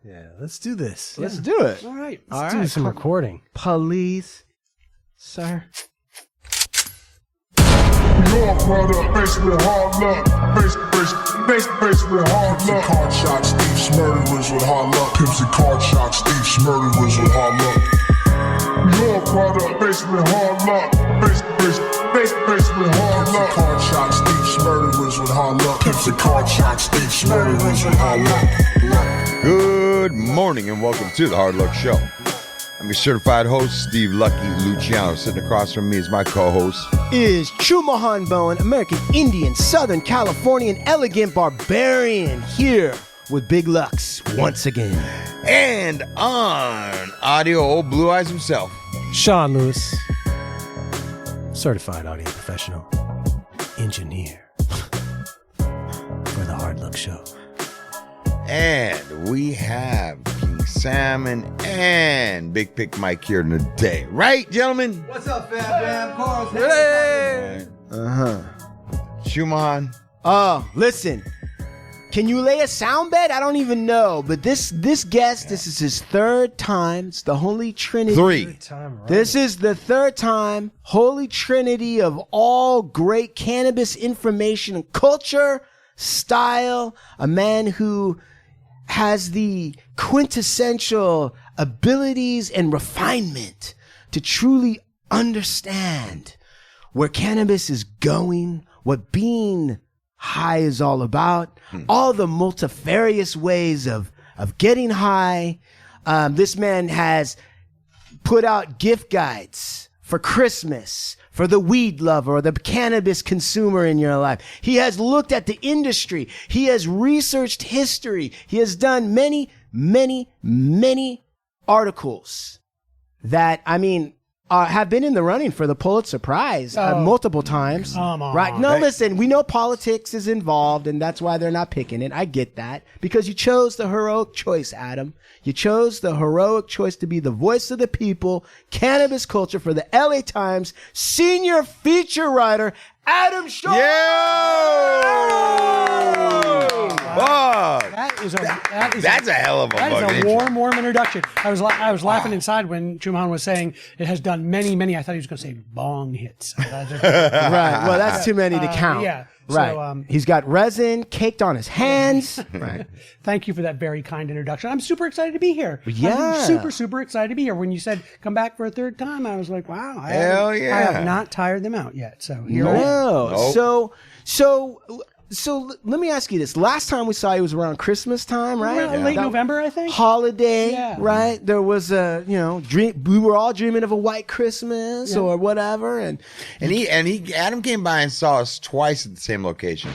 Yeah, let's do this. Let's do it. All right. Let's do some recording. Police, sir. Your brother, faced with hard luck. Faced with hard luck. Card shots, thieves, murderers with hard luck. Pimps and card shots, thieves, murderers with hard luck. Your brother, faced with hard luck. Faced with hard luck. Card shots, thieves, murderers with hard luck. Pimps and card shots, thieves, murderers with hard luck. Good morning and welcome to the Hard Luck Show. I'm your certified host, Steve Lucky Luciano. Sitting across from me is my co-host. Is Chumahan Bowen, American Indian, Southern Californian, elegant barbarian, here with Big Lux once again. And on audio, old Blue Eyes himself. Sean Lewis, certified audio professional, engineer for the Hard Luck Show. And we have King Salmon and Big Pick Mike here today. Right, gentlemen? What's up, fam? Of course. Hey! Schumann. Oh, listen. Can you lay a sound bed? I don't even know. But this guest, this is his third time. It's the Holy Trinity. Three. This is the third time. Holy Trinity of all great cannabis information and culture, style. A man who has the quintessential abilities and refinement to truly understand where cannabis is going, what being high is all about, all the multifarious ways of getting high. This man has put out gift guides for Christmas, for the weed lover or the cannabis consumer in your life. He has looked at the industry. He has researched history. He has done many, many, many articles that, I mean, have been in the running for the Pulitzer Prize multiple times. Come on. Right? No, listen, we know politics is involved, and that's why they're not picking it. I get that. Because you chose the heroic choice, Adam. You chose the heroic choice to be the voice of the people, cannabis culture for the LA Times, senior feature writer, Adam Tschorn. Fuck. That's a hell of a That fucking is a intro. warm introduction. I was laughing inside when Chumahan was saying it has done many. I thought he was going to say bong hits. Right. Well, that's too many to count. Yeah. Right. So, he's got resin caked on his hands. Right. Thank you for that very kind introduction. I'm super excited to be here. Yeah. I'm super excited to be here. When you said come back for a third time, I was like, wow. Hell yeah. I have not tired them out yet. So here I am. No. So let me ask you this. Last time we saw you was around Christmas time, right? Around late November, I think. Holiday, Yeah. right? There was a, dream. We were all dreaming of a white Christmas or whatever. And Adam came by and saw us twice at the same location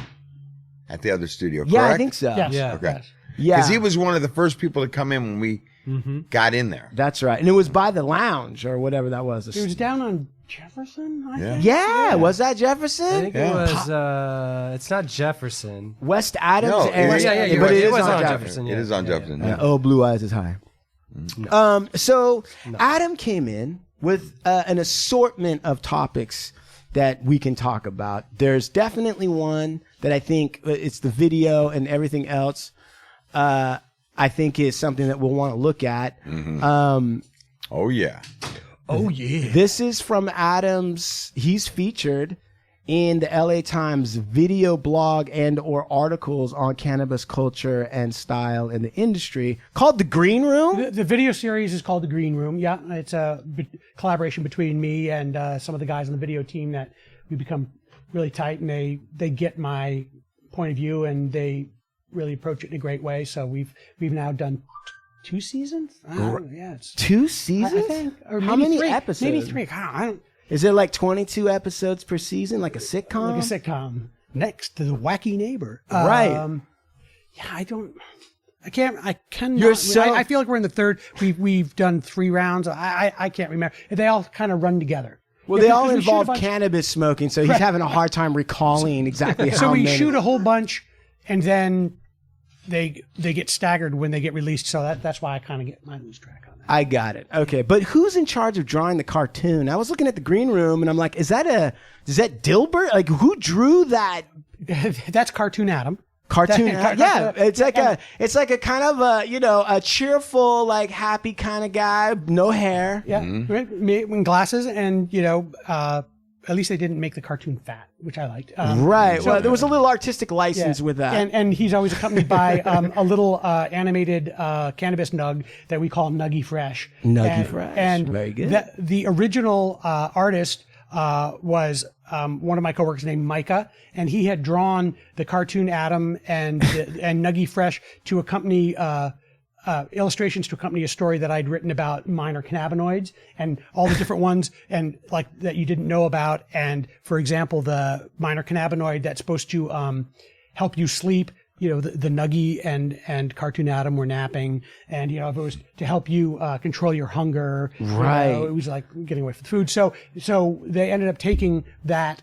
at the other studio, correct? yeah, I think so. Yes. Yeah. Okay. Yes. Yeah. Because he was one of the first people to come in when we got in there. That's right. And it was by the lounge or whatever that was. It was down on Jefferson, I think. Yeah, was that Jefferson? I think it was, it's not Jefferson. West Adams. No, area, yeah, but it is was on on Jefferson. Jefferson. It is on Jefferson. Yeah. Oh, Blue Eyes is high. So Adam came in with an assortment of topics that we can talk about. There's definitely one that I think it's the video and everything else. I think is something that we'll want to look at. Oh, yeah. Oh, yeah. This is from Adam's. He's featured in the LA Times video blog and or articles on cannabis culture and style in the industry called The Green Room. The video series is called The Green Room. Yeah, it's a collaboration between me and some of the guys on the video team that we become really tight, and they get my point of view and they really approach it in a great way. So we've now done 2 seasons. Yeah, it's 2 seasons? I think, or How maybe many 3. episodes? Maybe 3. I don't. Is it like 22 episodes per season, like a sitcom? Like a sitcom. Next to the wacky neighbor. Right. Yeah, I cannot. You're so- I feel like we're in the third. We've done 3 rounds. I can't remember. They all kind of run together. Well, Yeah, they all because we shoot a involve bunch- cannabis smoking, so he's having a hard time recalling exactly how So we many. shoot a whole bunch, and then they get staggered when they get released. So that's why I lose track on that. I got it. Okay, but who's in charge of drawing the cartoon? I was looking at the Green Room, and I'm like, is that Dilbert? Like, who drew that? That's Cartoon Adam. Cartoon, it's like a kind of a cheerful, like happy kind of guy, no hair. Yeah, with glasses, and at least they didn't make the cartoon fat, which I liked. Right. So, well, there was a little artistic license with that. And he's always accompanied by a little animated cannabis nug that we call Nuggy Fresh. Nuggy Fresh. And very good. The original artist was one of my coworkers named Micah, and he had drawn the cartoon Adam and Nuggy Fresh to accompany illustrations to accompany a story that I'd written about minor cannabinoids and all the different ones and like that you didn't know about. And for example, the minor cannabinoid that's supposed to help you sleep, the Nuggy and cartoon Adam were napping, and if it was to help you control your hunger, right? It was like getting away from the food. So they ended up taking that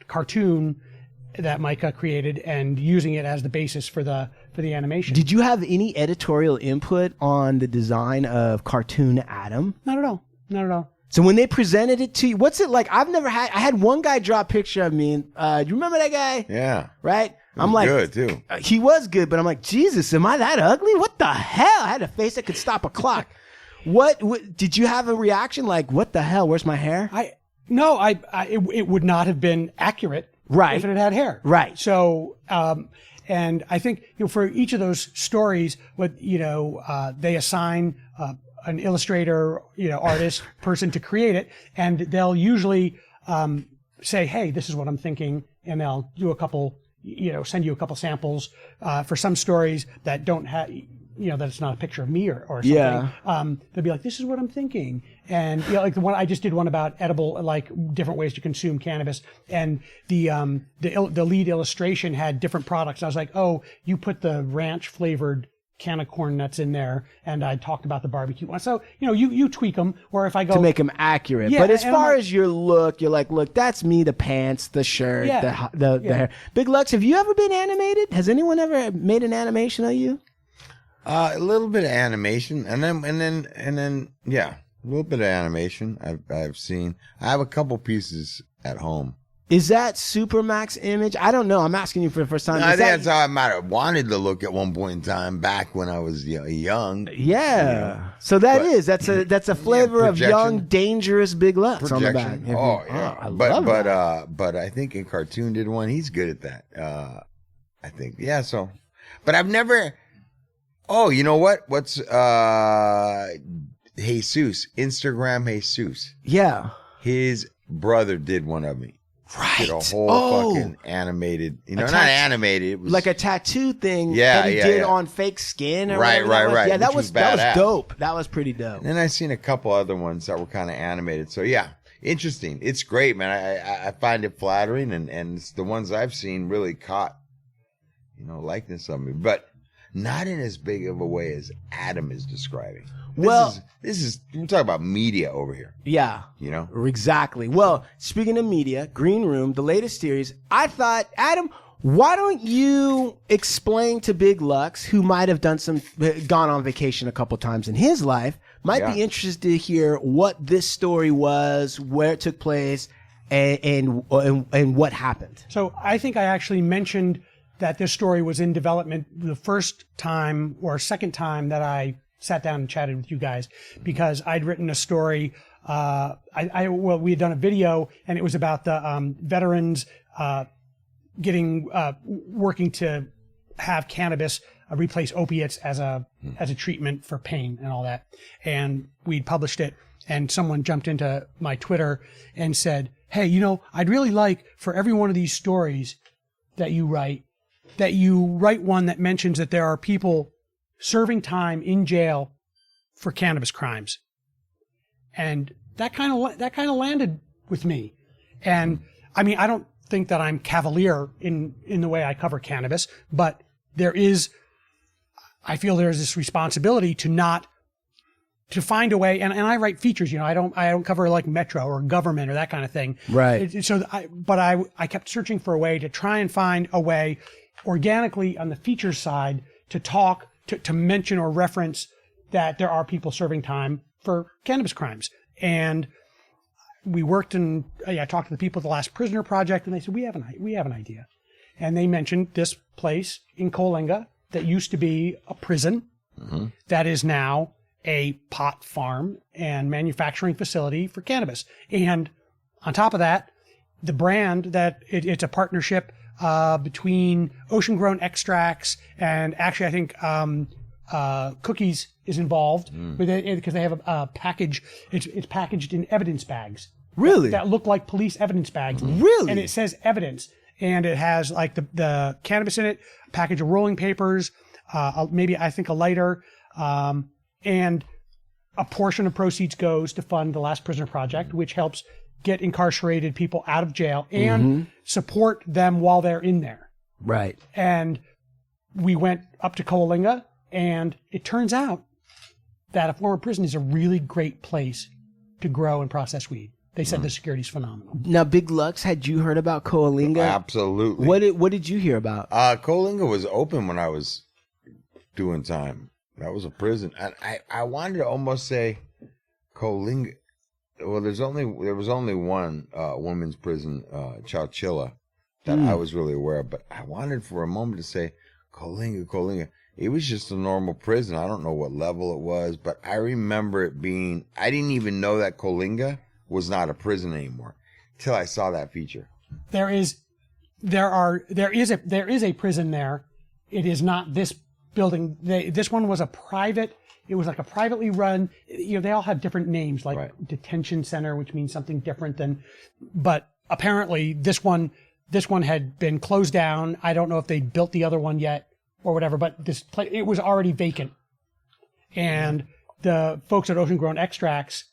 cartoon that Micah created and using it as the basis for the animation. Did you have any editorial input on the design of cartoon Adam? Not at all. So when they presented it to you, what's it like? I had one guy draw a picture of me. Do you remember that guy? Yeah. Right? I'm like, good too. He was good, but I'm like, Jesus, am I that ugly? What the hell? I had a face that could stop a clock. What did you have a reaction like, what the hell? Where's my hair? It would not have been accurate. Right. If it had hair. Right. So, and I think, for each of those stories, they assign, an illustrator, artist person to create it, and they'll usually, say, hey, this is what I'm thinking. And they'll do a couple, send you a couple samples, for some stories that don't have, that it's not a picture of me or something. Yeah. They'll be like, this is what I'm thinking. And, like the one, I just did one about edible, like different ways to consume cannabis. And the lead illustration had different products. I was like, oh, you put the ranch flavored can of corn nuts in there. And I talked about the barbecue one. So, you tweak them, or if I go to make them accurate. Yeah, but as far as your look, you're like, look, that's me, the pants, the shirt, the hair. Big Lux, have you ever been animated? Has anyone ever made an animation of you? A little bit of animation, and then, yeah, a little bit of animation. I've seen. I have a couple pieces at home. Is that Supermax Image? I don't know. I'm asking you for the first time. I think that's how I might have wanted to look at one point in time back when I was young. Yeah. So that's a flavor of young, dangerous Big Lux on the back. Oh yeah. But I think in Cartoon did one. He's good at that. I think So, but I've never. Oh, you know what? What's Jesus, Instagram Jesus. Yeah. His brother did one of me. Right. Did a whole fucking animated, not animated. It was like a tattoo thing that he did on fake skin. Or right. Yeah, that was badass. dope. That was pretty dope. And then I seen a couple other ones that were kind of animated. So yeah, interesting. It's great, man. I find it flattering, and it's the ones I've seen really caught, likeness of me. But not in as big of a way as Adam is describing. This is we're talking about media over here. Yeah. Exactly. Well, speaking of media, Green Room, the latest series, I thought, Adam, why don't you explain to Big Lux, who might have gone on vacation a couple times in his life, might be interested to hear what this story was, where it took place, and what happened. So I think I actually mentioned that this story was in development the first time or second time that I sat down and chatted with you guys, because I'd written a story. We had done a video, and it was about the veterans working to have cannabis replace opiates as a treatment for pain and all that. And we'd published it, and someone jumped into my Twitter and said, hey, I'd really like for every one of these stories that you write one that mentions that there are people serving time in jail for cannabis crimes. And that kind of landed with me. And I mean, I don't think that I'm cavalier in the way I cover cannabis, but I feel there's this responsibility to find a way, and I write features, I don't cover like Metro or government or that kind of thing. Right. I kept searching for a way to try and find a way organically on the features side to talk, to mention or reference that there are people serving time for cannabis crimes. And we worked I talked to the people at the Last Prisoner Project, and they said, we have an idea. and they mentioned this place in Coalinga that used to be a prison that is now a pot farm and manufacturing facility for cannabis. And on top of that, the brand that it's a partnership between Ocean Grown Extracts and actually I think Cookies is involved with it because they have a package. It's packaged in evidence bags. Really? That look like police evidence bags. Really? And it says evidence. And it has like the cannabis in it, a package of rolling papers, maybe I think a lighter, and a portion of proceeds goes to fund the Last Prisoner Project, which helps get incarcerated people out of jail and support them while they're in there. Right. And we went up to Coalinga, and it turns out that a former prison is a really great place to grow and process weed. They said the security's phenomenal. Now, Big Lux, had you heard about Coalinga? Absolutely. What did you hear about? Coalinga was open when I was doing time. That was a prison. And I wanted to almost say Coalinga. Well, there was only one women's prison, Chowchilla, that I was really aware of. But I wanted for a moment to say Coalinga. It was just a normal prison. I don't know what level it was, but I remember it being. I didn't even know that Coalinga was not a prison anymore till I saw that feature. There is a prison there. It is not this building. This one was a private. It was like a privately run. They all have different names, like detention center, which means something different than. But apparently, this one had been closed down. I don't know if they built the other one yet or whatever. But it was already vacant, and the folks at Ocean Grown Extracts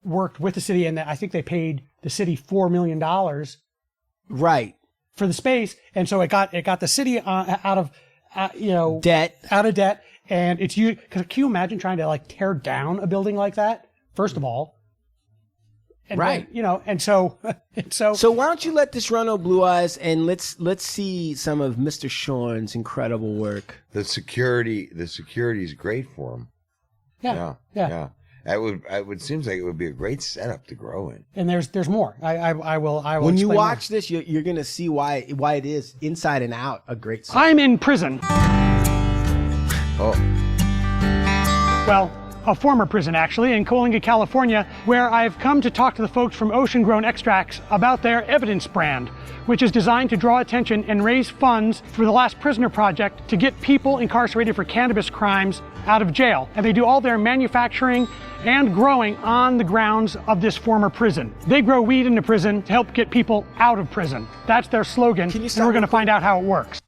worked with the city, and I think they paid the city $4 million, right, for the space, and so it got the city out of debt, and it's you. Because can you imagine trying to like tear down a building like that? First of all, and right, then, and so. So why don't you let this run, on Blue Eyes, and let's see some of Mr. Tschorn's incredible work. The security is great for him. Yeah. It would seems like it would be a great setup to grow in. And there's more. I will. When you watch this, you're gonna see why it is inside and out a great setup. I'm in prison. Oh. Well, a former prison actually in Coalinga, California, where I've come to talk to the folks from Ocean Grown Extracts about their evidence brand, which is designed to draw attention and raise funds for the Last Prisoner Project to get people incarcerated for cannabis crimes out of jail. And they do all their manufacturing and growing on the grounds of this former prison. They grow weed in the prison to help get people out of prison. That's their slogan, and we're going to find out how it works.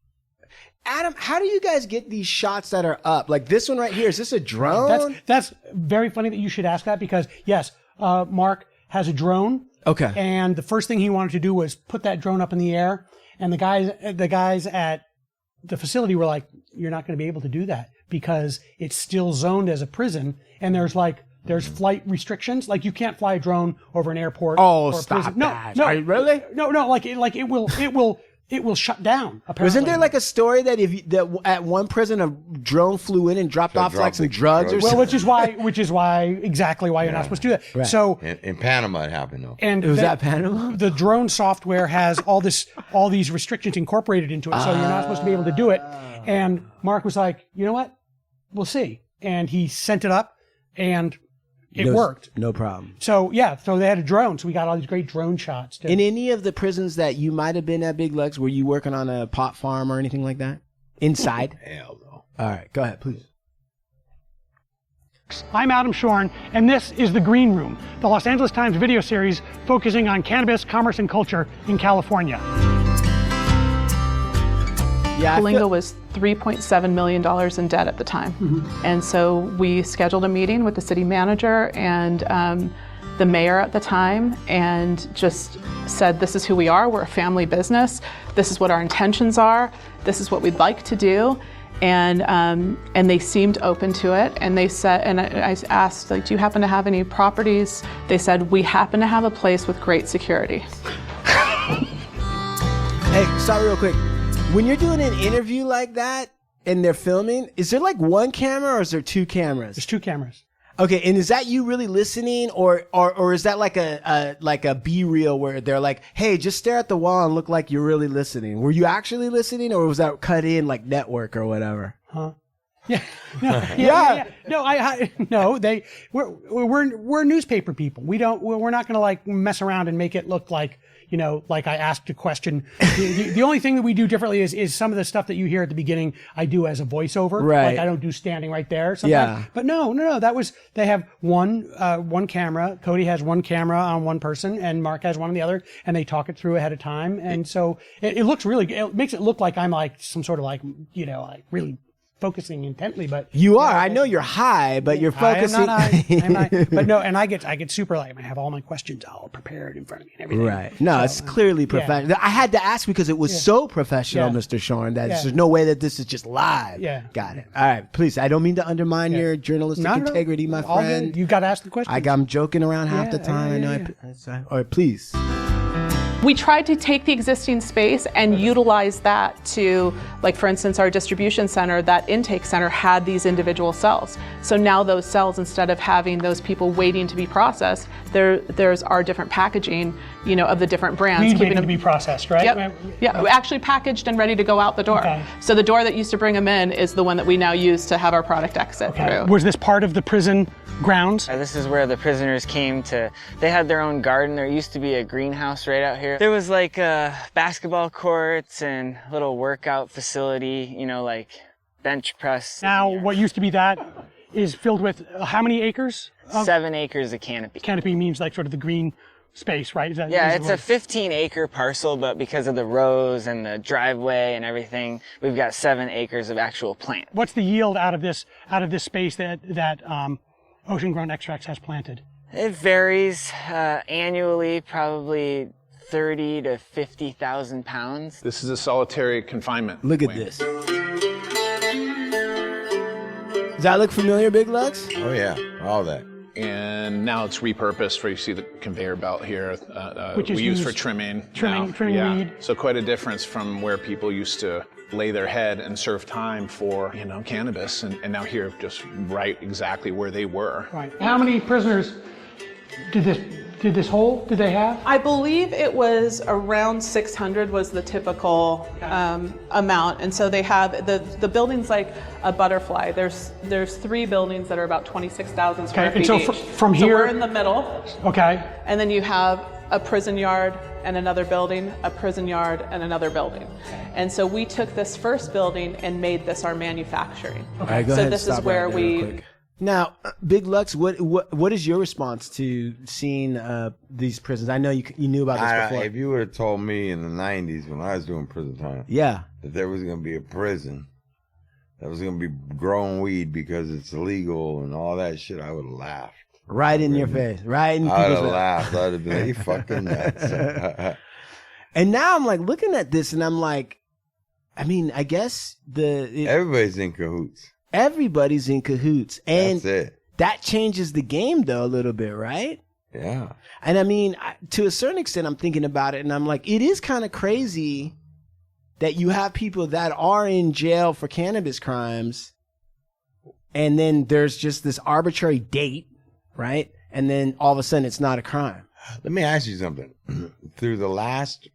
Adam, how do you guys get these shots that are up? Like this one right here, is this a drone? That's very funny that you should ask that, because yes, Mark has a drone. Okay. And the first thing he wanted to do was put that drone up in the air, and the guys at the facility were like, "You're not going to be able to do that because it's still zoned as a prison, and there's flight restrictions. Like you can't fly a drone over an airport." Oh, or a stop prison. that! No, Are you really? No. Like it will shut down. Apparently. Wasn't there like a story that that at one prison a drone flew in and dropped off like some drugs or something? Well, which is why exactly why you're not supposed to do that. Right. So in Panama it happened though. And was that Panama? The drone software has all these restrictions incorporated into it, so you're not supposed to be able to do it. And Mark was like, "You know what? We'll see." And he sent it up, and it worked. No problem. So they had a drone, so we got all these great drone shots too. In any of the prisons that you might have been at, Big Lux, were you working on a pot farm or anything like that? Inside? Hell no. All right, go ahead, please. I'm Adam Tschorn, and this is The Green Room, the Los Angeles Times video series focusing on cannabis, commerce, and culture in California. Yeah, Coalinga was $3.7 million in debt at the time. Mm-hmm. And so we scheduled a meeting with the city manager and the mayor at the time, and just said, this is who we are, we're a family business, this is what our intentions are, this is what we'd like to do. And they seemed open to it, and they said, and I asked, like, do you happen to have any properties? They said, we happen to have a place with great security. Hey, stop real quick. When you're doing an interview like that and they're filming, is there like one camera or is there two cameras? There's two cameras. Okay, and is that you really listening, or is that like a B-reel where they're like, hey, just stare at the wall and look like you're really listening? Were you actually listening, or was that cut in like network or whatever? Huh? Yeah. No, yeah. No, we're newspaper people. We're not going to like mess around and make it look like, like I asked a question. The only thing that we do differently is some of the stuff that you hear at the beginning, I do as a voiceover. Right. Like I don't do standing right there sometimes. Yeah. But no, they have one camera. Cody has one camera on one person and Mark has one on the other, and they talk it through ahead of time. And so it looks it makes it look like I'm like some sort of like, like really focusing intently, but you are. I know you're high, but you're focusing. I'm not high. But no, and I get super like I have all my questions all prepared in front of me and everything. Right. No, it's clearly professional. Yeah. I had to ask because it was so professional, Mr. Tschorn, that there's no way that this is just live. Yeah. Got it. All right. Please, I don't mean to undermine your journalistic integrity, my friend. You got to ask the question. I'm joking around half the time. All right, please. We tried to take the existing space and utilize that to, like for instance, our distribution center, that intake center had these individual cells. So now those cells, instead of having those people waiting to be processed, there's our different packaging, of the different brands. Waiting to be processed, right? Yep. Yeah, actually packaged and ready to go out the door. Okay. So the door that used to bring them in is the one that we now use to have our product exit through. Was this part of the prison grounds? This is where the prisoners they had their own garden. There used to be a greenhouse right out here. There was like basketball courts and a little workout facility, like bench press. Now, what used to be that is filled with how many acres? 7 acres of canopy. Canopy means like sort of the green space, right? It's a 15-acre parcel, but because of the rows and the driveway and everything, we've got 7 acres of actual plant. What's the yield out of this space that Ocean Grown Extracts has planted? It varies annually, probably 30 to 50,000 pounds. This is a solitary confinement. Look at this. Does that look familiar, Big Lux? Oh yeah, all that. And now it's repurposed for, you see the conveyor belt here, which is we use for trimming. Trimming weed. So quite a difference from where people used to lay their head and serve time for, cannabis, and now here, just right exactly where they were. Right. How many prisoners did this hold? Did they have? I believe it was around 600 was the typical amount, and so they have the building's like a butterfly. There's 3 buildings that are about 26,000 square feet. And so each. from here, we're in the middle. Okay. And then you have a prison yard and another building, a prison yard and another building. And so we took this first building and made this our manufacturing. Okay. So this is where we. Now, Big Lux, what is your response to seeing these prisons? I know you knew about this before. If you would have told me in the 90s when I was doing prison time, that there was going to be a prison that was going to be growing weed because it's illegal and all that shit, I would have laughed. Right in your face. Right in I would people's have face. laughed. I would have been like, you fucking nuts. And now I'm like looking at this and I'm like, I mean, I guess everybody's in cahoots. Everybody's in cahoots. And that's it. That changes the game, though, a little bit, right? Yeah. And I mean, to a certain extent, I'm thinking about it, and I'm like, it is kind of crazy that you have people that are in jail for cannabis crimes, and then there's just this arbitrary date, right? And then all of a sudden, it's not a crime. Let me ask you something. Through the last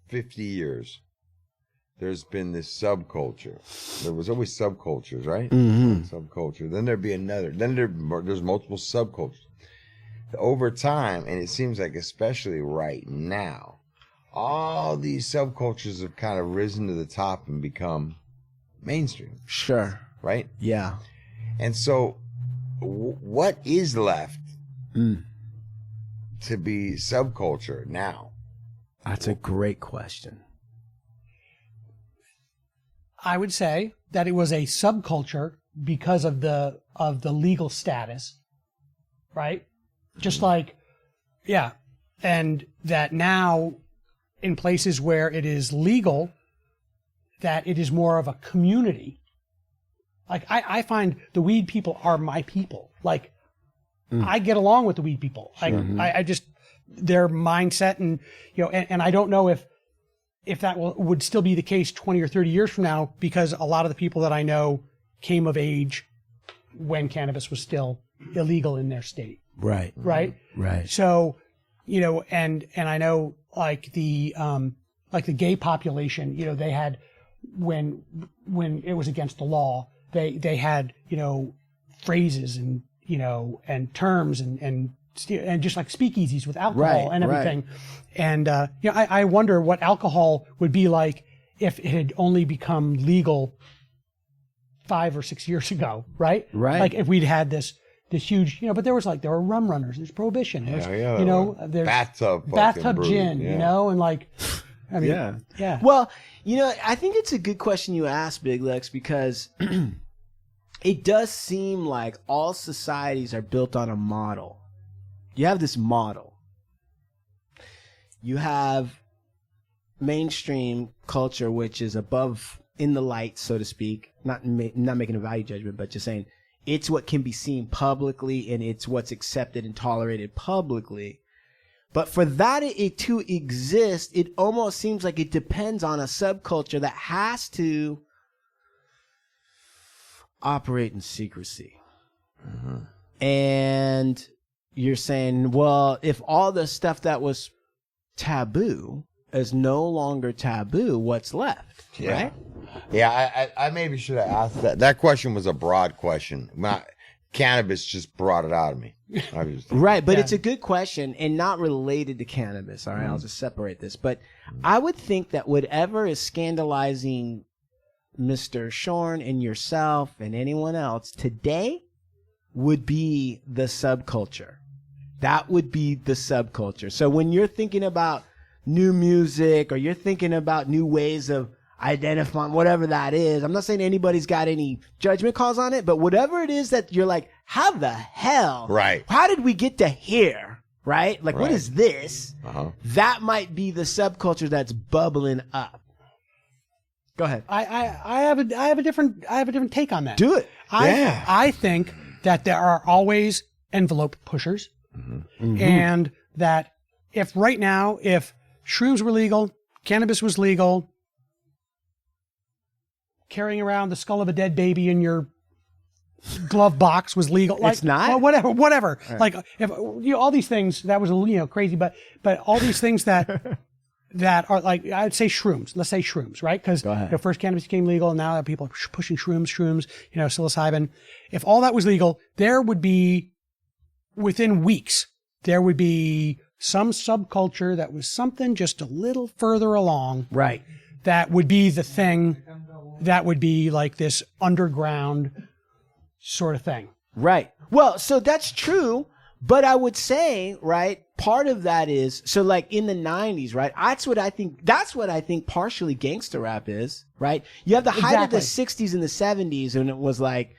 50 years, there's been this subculture. There was always subcultures, right? Mm-hmm. Subculture. Then there'd be another. Then there's multiple subcultures. Over time, and it seems like especially right now, all these subcultures have kind of risen to the top and become mainstream. Sure. Right? Yeah. And so what is left to be subculture now? That's a great question. I would say that it was a subculture because of the legal status, right? Just like, yeah. And that now in places where it is legal, that it is more of a community. Like I find the weed people are my people. Like I get along with the weed people. Like I just, their mindset and, and I don't know if that would still be the case 20 or 30 years from now, because a lot of the people that I know came of age when cannabis was still illegal in their state. Right. Right. Right. So, and I know like the gay population, they had, when it was against the law, they had, phrases and, and terms and just like speakeasies with alcohol and everything. And, I wonder what alcohol would be like if it had only become legal 5 or 6 years ago, right? Right. Like if we'd had this huge, but there were rum runners, there's prohibition, there's, there's bathtub brew, gin, and like, I mean, yeah. Well, I think it's a good question you asked, Big Lex, because it does seem like all societies are built on a model. You have this model. You have mainstream culture, which is above, in the light, so to speak. Not making a value judgment, but just saying it's what can be seen publicly and it's what's accepted and tolerated publicly. But for that it to exist, it almost seems like it depends on a subculture that has to operate in secrecy. And you're saying, well, if all the stuff that was taboo is no longer taboo, what's left? Yeah. Right? Yeah, I maybe should have asked that. That question was a broad question. Cannabis just brought it out of me. Right, but it's a good question and not related to cannabis. All right, I'll just separate this. But I would think that whatever is scandalizing Mr. Tschorn and yourself and anyone else today would be the subculture. That would be the subculture. So when you're thinking about new music or you're thinking about new ways of identifying whatever that is, I'm not saying anybody's got any judgment calls on it, but whatever it is that you're like, how the hell? Right. How did we get to here? Right? Like, what is this? That might be the subculture that's bubbling up. Go ahead. I have a different take on that. Do it. I think that there are always envelope pushers, and that if right now, if shrooms were legal, cannabis was legal, carrying around the skull of a dead baby in your glove box was legal. Like, it's not? Well, whatever. Right. Like if all these things that was crazy, but all these things that are like, I'd say shrooms. Let's say shrooms, right? Because first cannabis became legal, and now people are pushing shrooms, psilocybin. If all that was legal, there would be, within weeks, there would be some subculture that was something just a little further along. Right. That would be the thing. That would be like this underground sort of thing. Right. Well, so that's true. But I would say, right, part of that is, so like in the 90s, right, that's what I think partially gangster rap is, right? You have the height of the 60s and the 70s, and it was like,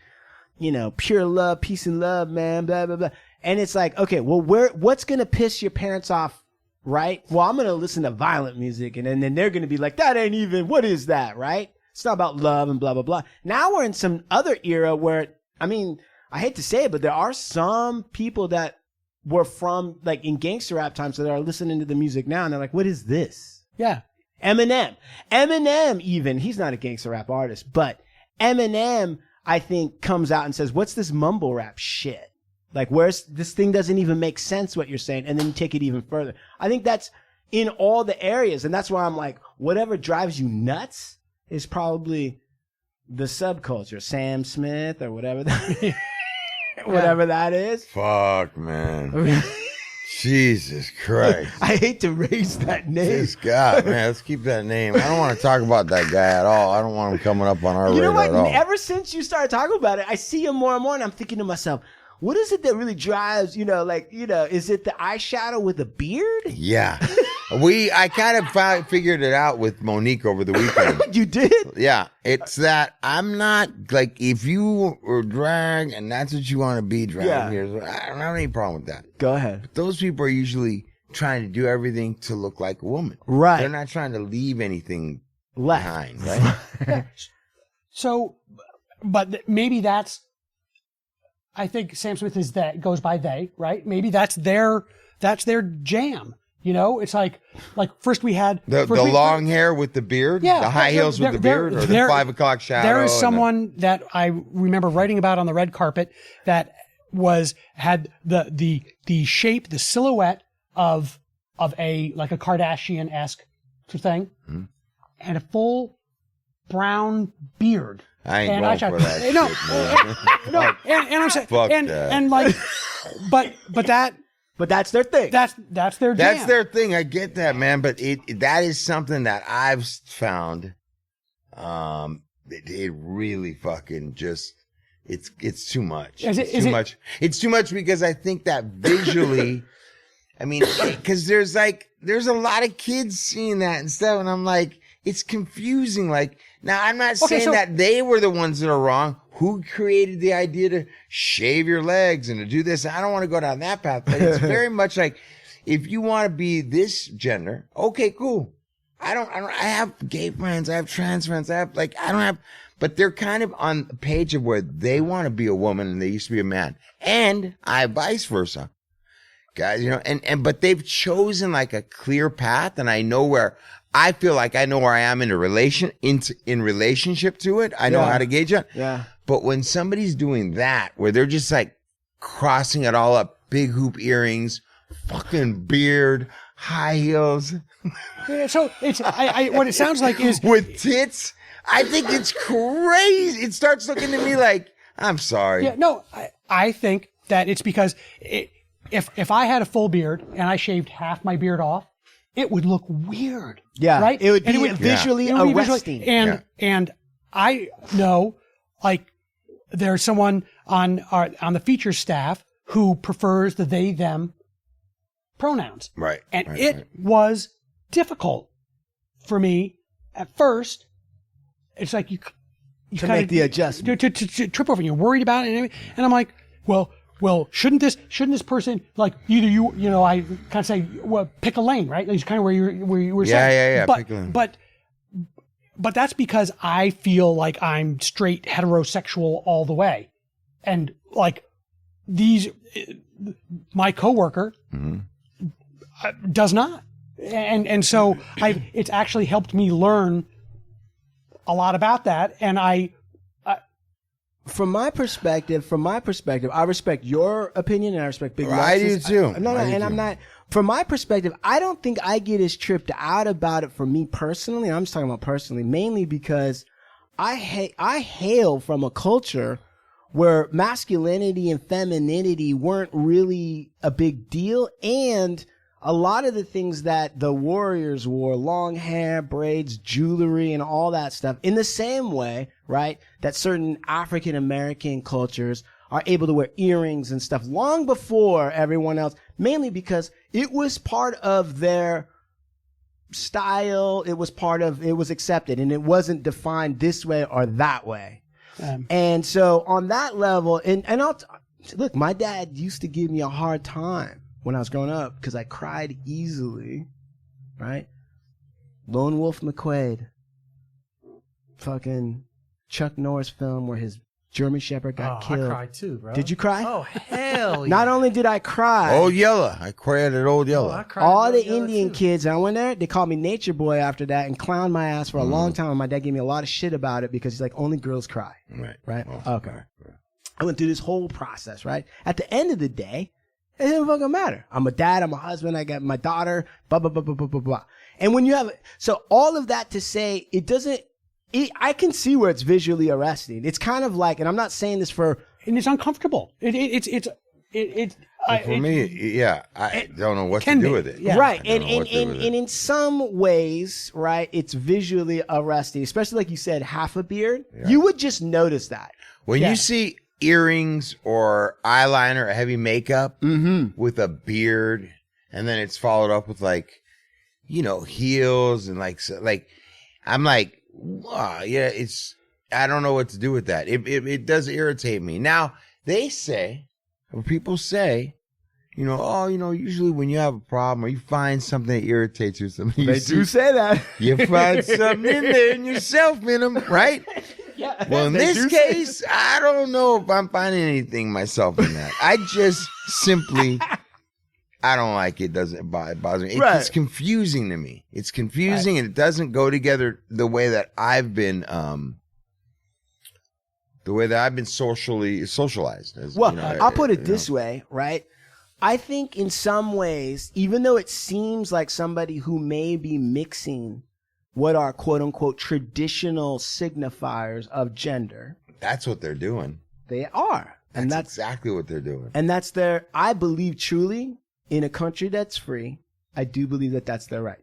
pure love, peace and love, man, blah, blah, blah. And it's like, okay, well, what's going to piss your parents off, right? Well, I'm going to listen to violent music, and then they're going to be like, that ain't even, what is that, right? It's not about love and blah, blah, blah. Now we're in some other era where, I mean, I hate to say it, but there are some people that were from, like, in gangster rap times that are listening to the music now, and they're like, what is this? Yeah. Eminem even, he's not a gangster rap artist, but Eminem, I think, comes out and says, what's this mumble rap shit? Like, this thing doesn't even make sense what you're saying, and then you take it even further. I think that's in all the areas, and that's why I'm like, whatever drives you nuts is probably the subculture, Sam Smith or whatever that, whatever that is. Fuck, man. Jesus Christ. I hate to raise that name. This guy, man, let's keep that name. I don't want to talk about that guy at all. I don't want him coming up on our radar at all. Ever since you started talking about it, I see him more and more, and I'm thinking to myself, what is it that really drives, is it the eyeshadow with a beard? Yeah. I kind of figured it out with Monique over the weekend. You did? Yeah. It's that I'm not, like, if you were drag and that's what you want to be, drag, I don't have any problem with that. Go ahead. But those people are usually trying to do everything to look like a woman. Right. They're not trying to leave anything left behind, right? So, but maybe that's, I think Sam Smith goes by they, right? Maybe that's their jam. You know, it's like first we had the long hair with the beard, yeah, the high heels with the beard, or the 5 o'clock shadow. There is someone that I remember writing about on the red carpet that had the shape, the silhouette of a like a Kardashian-esque thing, and a full brown beard. I ain't going for that shit, man. And I'm saying, Fuck and that. and like, but that's their thing. That's their jam. That's their thing. I get that, man. But that is something that I've found. It really fucking just it's too much. It's too much. It's too much because I think that visually, I mean, because there's a lot of kids seeing that and stuff, and I'm like, it's confusing. Like, now I'm not saying that they were the ones that are wrong. Who created the idea to shave your legs and to do this? I don't want to go down that path, but it's very much like, if you want to be this gender, okay, cool. I have gay friends. I have trans friends. But they're kind of on the page of where they want to be a woman and they used to be a man, and I vice versa, guys. You know, but they've chosen like a clear path, and I feel like I know where I am in relationship to it. I know how to gauge it. Yeah. But when somebody's doing that, where they're just like crossing it all up, big hoop earrings, fucking beard, high heels. Yeah, so it's what it sounds like is with tits. I think it's crazy. It starts looking to me like, I'm sorry. Yeah, no, I think that it's because if I had a full beard and I shaved half my beard off, it would look weird. Yeah, right. It would be visually arresting. And I know, like, there's someone on the feature staff who prefers the they them pronouns. Right. And it was difficult for me at first. It's like you to make the adjustment to trip over. And you're worried about it, and I'm like, well, shouldn't this person, like, either you know, I kind of say, well, pick a lane, right? It's kind of where you were saying. Yeah. Pick a lane. But that's because I feel like I'm straight heterosexual all the way, and like my coworker does not, and so it's actually helped me learn a lot about that, and From my perspective, I respect your opinion and I respect Big Max's. I do too. I'm not. From my perspective, I don't think I get as tripped out about it for me personally. I'm just talking about personally, mainly because I hail from a culture where masculinity and femininity weren't really a big deal, and a lot of the things that the warriors wore, long hair, braids, jewelry, and all that stuff, in the same way, right, that certain African American cultures are able to wear earrings and stuff long before everyone else, mainly because it was part of their style. It was accepted, and it wasn't defined this way or that way. And so on that level, and look, my dad used to give me a hard time when I was growing up because I cried easily, right? Lone Wolf McQuaid, fucking Chuck Norris film where his German Shepherd got killed. I cried too, bro. Did you cry? Oh, hell yeah. Not only did I cry. Old Yeller. I cried at Old Yeller. I cried All at the Old Yeller Indian too. kids, I went there, they called me Nature Boy after that and clowned my ass for a long time. And my dad gave me a lot of shit about it because he's like, only girls cry. Right? Okay. I went through this whole process, right? At the end of the day, it didn't fucking matter. I'm a dad, I'm a husband, I got my daughter, blah, blah, blah, blah, blah, blah, blah. And when you have, so all of that to say, I can see where it's visually arresting. It's kind of like, and I'm not saying this for, and it's uncomfortable. It's for me, I don't know what to do with it. Yeah. Right. I don't know what to do with it. And in some ways, right, it's visually arresting, especially like you said, half a beard. Yeah. You would just notice that. When you see earrings or eyeliner or heavy makeup with a beard, and then it's followed up with heels and I'm like, wow, yeah, I don't know what to do with that. It does irritate me. Now, people say, usually when you have a problem or you find something that irritates you, they do say that. You find something in there in yourself, in them, right? Yeah. Well, in this case, I don't know if I'm finding anything myself in that. I just simply, I don't like it. Doesn't bother me. Right. It's confusing to me. It's confusing, and it doesn't go together the way that I've been socialized. Well, I'll put it this way, right? I think in some ways, even though it seems like somebody who may be mixing what are quote unquote traditional signifiers of gender, that's what they're doing. They are. And that's exactly what they're doing. And that's their, I believe truly, in a country that's free, I do believe that that's their right.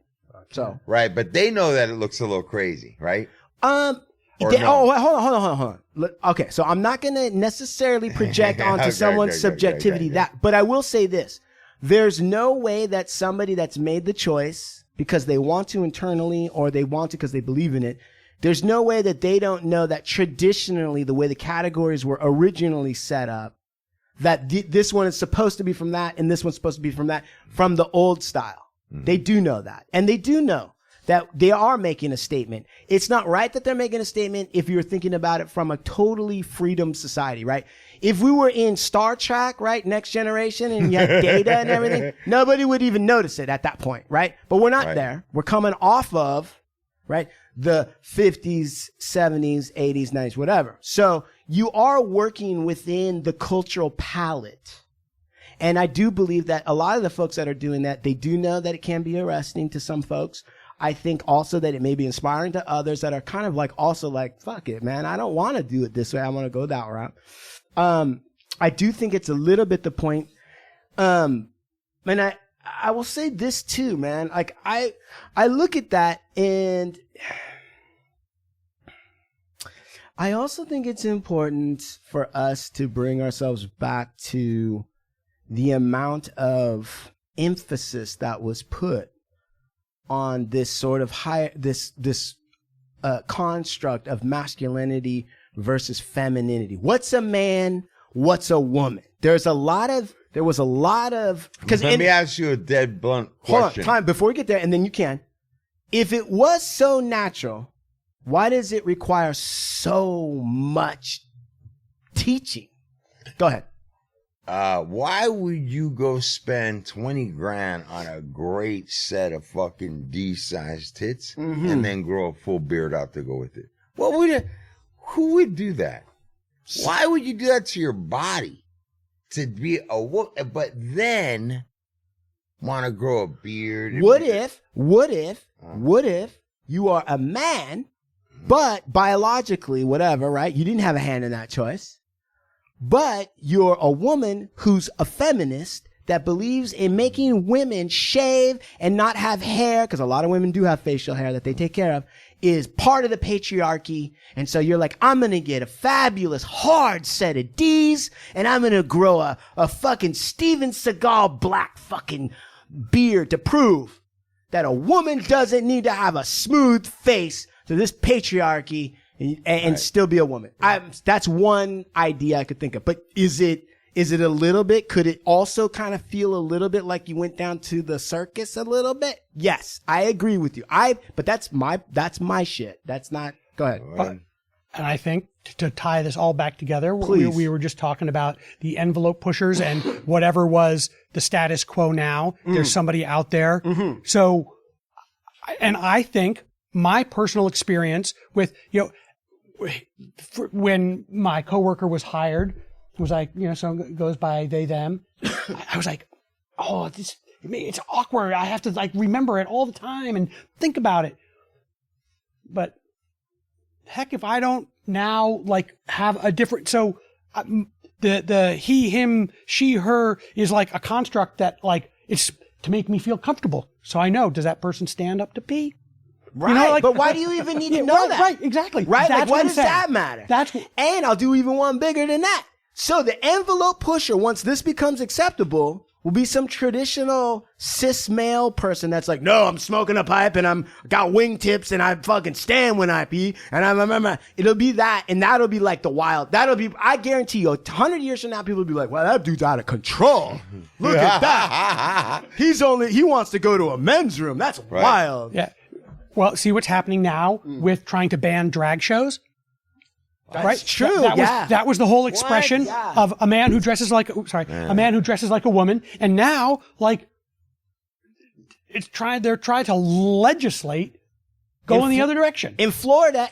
So right, but they know that it looks a little crazy, right? No? Hold on. Look, okay, so I'm not going to necessarily project onto someone's subjectivity but I will say this. There's no way that somebody that's made the choice because they want to internally or they want to because they believe in it, there's no way that they don't know that traditionally the way the categories were originally set up, that this one is supposed to be from that and this one's supposed to be from that, from the old style. Mm-hmm. They do know that. And they do know that they are making a statement. It's not right that they're making a statement if you're thinking about it from a totally freedom society, right? If we were in Star Trek, right, Next Generation, and you had data and everything, nobody would even notice it at that point, right? But we're not there. We're coming off of, right, the 50s, 70s, 80s, 90s, whatever. So you are working within the cultural palette. And I do believe that a lot of the folks that are doing that, they do know that it can be arresting to some folks. I think also that it may be inspiring to others that are kind of like also like, fuck it, man. I don't want to do it this way. I want to go that route. I do think it's a little bit the point. And I will say this too, man. Like I look at that and I also think it's important for us to bring ourselves back to the amount of emphasis that was put on this sort of construct of masculinity versus femininity. What's a man? What's a woman? There was a lot of, because let me ask you a dead blunt question. Hold on, time before we get there, and then you can. If it was so natural, why does it require so much teaching? Go ahead. Why would you go spend 20 grand on a great set of fucking D-sized tits and then grow a full beard out to go with it? Who would do that? Why would you do that to your body? To be a woman, but then want to grow a beard? What if you are a man, but biologically, whatever, right? You didn't have a hand in that choice. But you're a woman who's a feminist that believes in making women shave and not have hair, because a lot of women do have facial hair that they take care of, is part of the patriarchy. And so you're like, I'm going to get a fabulous hard set of D's and I'm going to grow a fucking Steven Seagal black fucking beard to prove that a woman doesn't need to have a smooth face to this patriarchy and still be a woman. That's one idea I could think of. But is it a little bit? Could it also kind of feel a little bit like you went down to the circus a little bit? Yes, I agree with you. But that's my shit. That's not. Go ahead. And I think to tie this all back together, we were just talking about the envelope pushers and whatever was the status quo now. There's somebody out there. Mm-hmm. So, and I think my personal experience with, when my coworker was hired, it was like, so it goes by they, them. I was like, oh, it's awkward. I have to like remember it all the time and think about it. But heck, if I don't now like have a different, so the he, him, she, her is like a construct that like it's to make me feel comfortable. So I know, does that person stand up to pee? Right, but why do you even need to know that? Right, exactly. Right, that's like why does that matter? And I'll do even one bigger than that. So the envelope pusher, once this becomes acceptable, will be some traditional cis male person that's like, no, I'm smoking a pipe and I'm got wingtips and I fucking stand when I pee and I'm it'll be that, and that'll be like the wild. That'll be, I guarantee you, 100 years from now, people will be like, well, that dude's out of control. Look at that. He wants to go to a men's room. That's wild. Yeah. Well, see what's happening now with trying to ban drag shows? That's true. That was the whole expression of a man who dresses like a man who dresses like a woman. And now, like, they're trying to legislate go in the other direction. In Florida,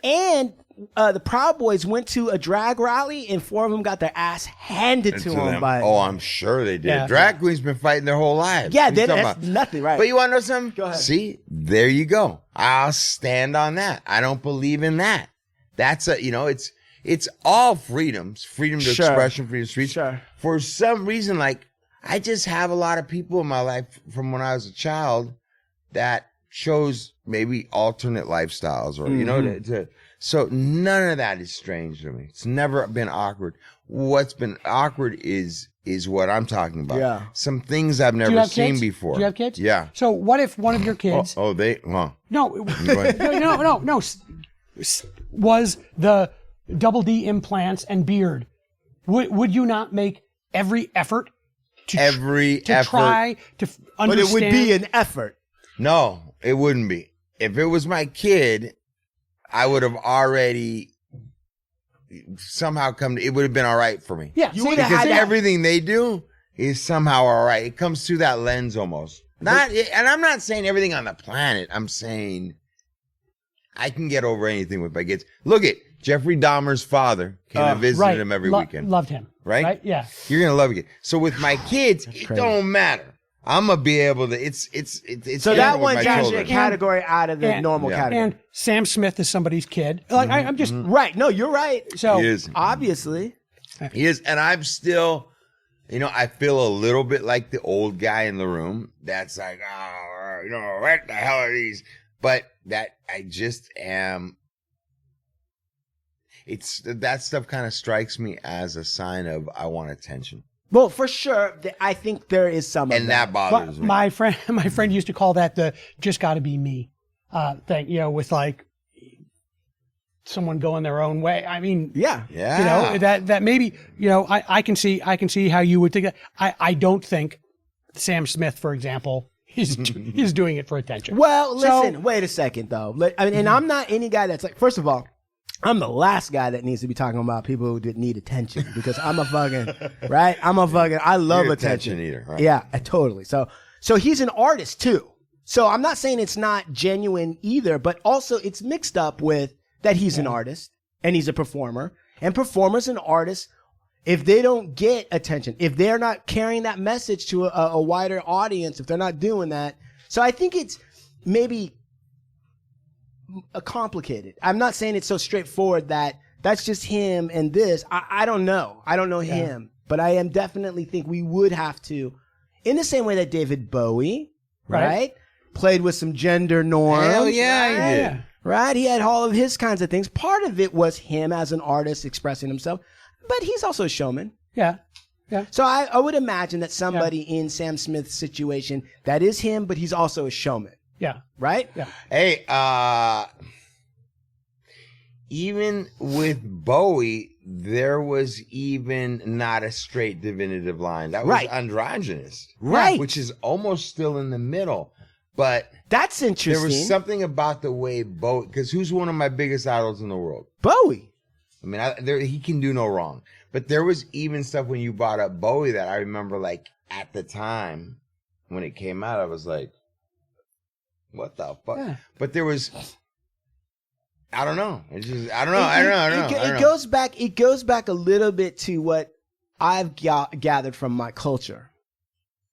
and the Proud Boys went to a drag rally, and 4 of them got their ass handed to them by. Oh, I'm sure they did. Yeah. Drag queens been fighting their whole lives. Yeah, What are you talking that's about? nothing, right? But you want to know something? Go ahead. See, there you go. I'll stand on that. I don't believe in that. That's it's all freedoms, freedom to Sure. expression, freedom of speech. Sure. For some reason, like I just have a lot of people in my life from when I was a child that chose maybe alternate lifestyles, or so none of that is strange to me. It's never been awkward. What's been awkward is what I'm talking about. Yeah. Some things I've Do you never have seen kids? before. Do you have kids? Yeah. So what if one of your kids? No. No, Go ahead. no. Was the double D implants and beard? Would you not make every effort to try to understand? But it would be an effort. No, it wouldn't be. If it was my kid, I would have already somehow it would have been all right for me. Yeah, You would have Because had that. everything they do is somehow all right. It comes through that lens almost. And I'm not saying everything on the planet. I'm saying I can get over anything with my kids. Look at Jeffrey Dahmer's father came and visited right. him every weekend. Loved him. Right? Yeah. You're gonna love it. So with my kids, it don't matter. I'm gonna be able to. It's So different that with one's my actually a children. category out of the And- normal Yeah. category. And Sam Smith is somebody's kid. Like I'm just Right. No, you're right. so He is. Obviously. He is, and I'm still, I feel a little bit like the old guy in the room. That's like, what the hell are these? But that I just am. It's that stuff kind of strikes me as a sign of I want attention, Well, for sure, I think there is some of and that bothers me. my friend used to call that the "just got to be me" thing. With like someone going their own way. I mean, Yeah. Yeah, that maybe I can see how you would think that. I don't think Sam Smith, for example, is doing it for attention. Well, So- listen, wait a second, though. And I'm not any guy that's like, first of all, I'm the last guy that needs to be talking about people who need attention because I'm a fucking, right? I love You're attention. attention eater, right? Yeah, totally. So he's an artist too. So I'm not saying it's not genuine either, but also it's mixed up with that he's an artist and he's a performer. And performers and artists, if they don't get attention, if they're not carrying that message to a wider audience, if they're not doing that. So I think it's maybe complicated. I'm not saying it's so straightforward that that's just him and this. I don't know. I don't know him, but I am definitely think we would have to, in the same way that David Bowie, right? Played with some gender norms. Hell yeah, he right? did. Right? He had all of his kinds of things. Part of it was him as an artist expressing himself, but he's also a showman. Yeah. So I would imagine that somebody in Sam Smith's situation, that is him, but he's also a showman. Yeah. Right? Yeah. Hey, even with Bowie, there was even not a straight definitive line. That was Right. androgynous. Right. Which is almost still in the middle. But That's interesting. there was something about the way Bowie, because who's one of my biggest idols in the world? Bowie. I mean, he can do no wrong. But there was even stuff when you brought up Bowie that I remember, like, at the time when it came out, I was like, what the fuck? Yeah. But there was, I don't know. It's just, I don't know. It goes back a little bit to what I've gathered from my culture,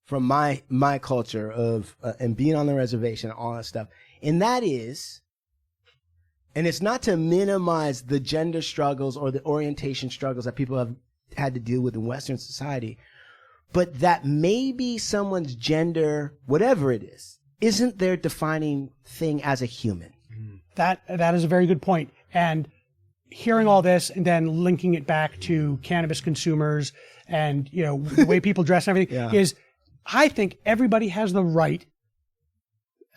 from my culture of and being on the reservation and all that stuff. And that is, and it's not to minimize the gender struggles or the orientation struggles that people have had to deal with in Western society, but that maybe someone's gender, whatever it is, isn't their defining thing as a human. That is a very good point. And hearing all this and then linking it back to cannabis consumers and the way people dress and everything is, I think everybody has the right,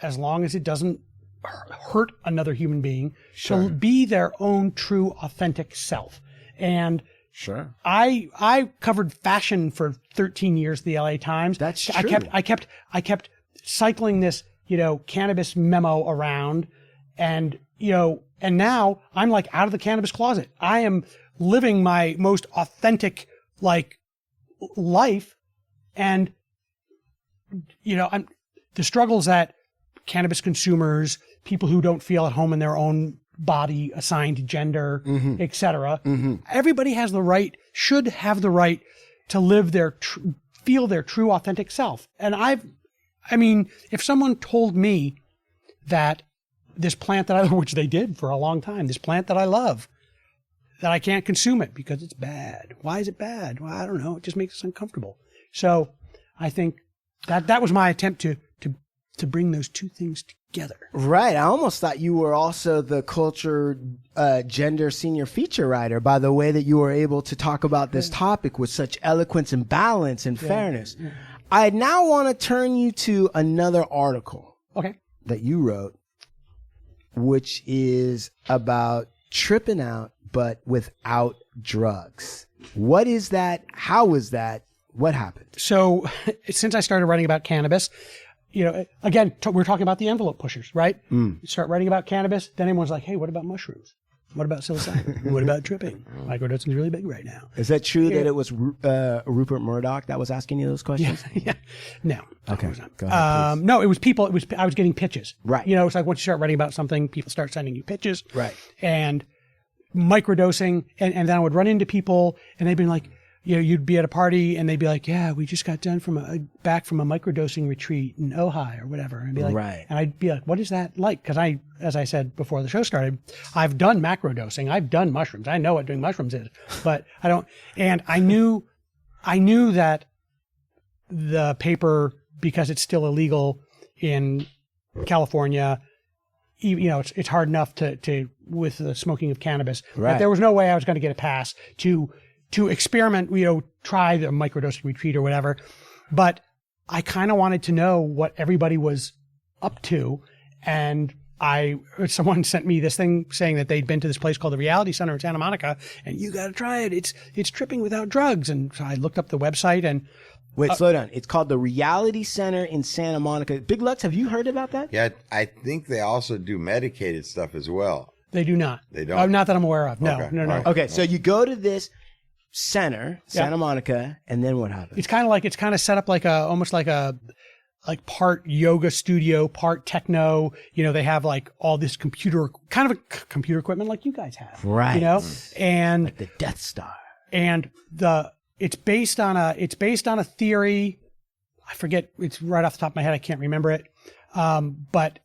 as long as it doesn't hurt another human being, to be their own true authentic self. And Sure. I covered fashion for 13 years at the LA Times. That's true. I kept cycling this, cannabis memo around, and and now I'm like out of the cannabis closet. I am living my most authentic life, and the struggles that cannabis consumers, people who don't feel at home in their own body, assigned gender, etc. Everybody has the right, should have the right to live feel their true authentic self. And I mean, if someone told me that this plant that which they did for a long time, this plant that I love, that I can't consume it because it's bad. Why is it bad? Well, I don't know. It just makes us uncomfortable. So I think that was my attempt to bring those two things together. Right. I almost thought you were also the culture gender senior feature writer by the way that you were able to talk about this topic with such eloquence and balance and fairness. Yeah. I now want to turn you to another article that you wrote, which is about tripping out, but without drugs. What is that? How is that? What happened? So since I started writing about cannabis, again, we're talking about the envelope pushers, right? You start writing about cannabis, then everyone's like, hey, what about mushrooms? What about psilocybin? What about tripping? Microdosing is really big right now. Is that true that it was Rupert Murdoch that was asking you those questions? Yeah. No. Okay. Go ahead, no, it was people. I was getting pitches. Right. It's like once you start writing about something, people start sending you pitches. Right. And microdosing, and then I would run into people, and they'd be like, you'd be at a party and they'd be like, yeah, we just got done back from a microdosing retreat in Ojai or whatever. And be like, right. And I'd be like, what is that like? Because as I said before the show started, I've done macrodosing. I've done mushrooms. I know what doing mushrooms is, but I don't. And I knew that the paper, because it's still illegal in California, it's hard enough to with the smoking of cannabis. Right. But there was no way I was going to get a pass to experiment, try the microdosing retreat or whatever. But I kind of wanted to know what everybody was up to. And someone sent me this thing saying that they'd been to this place called the Reality Center in Santa Monica, and you got to try it. It's tripping without drugs. And so I looked up the website and. Wait, slow down. It's called the Reality Center in Santa Monica. Big Lutz, have you heard about that? Yeah, I think they also do medicated stuff as well. They do not. They don't? Not that I'm aware of. No, Okay. no. Right. Okay, so you go to this center, Santa Monica, and then what happens? It's kind of set up almost like part yoga studio, part techno. They have like all this computer equipment like you guys have. Right. And like the Death Star. And it's based on a theory. I forget, it's right off the top of my head, I can't remember it. But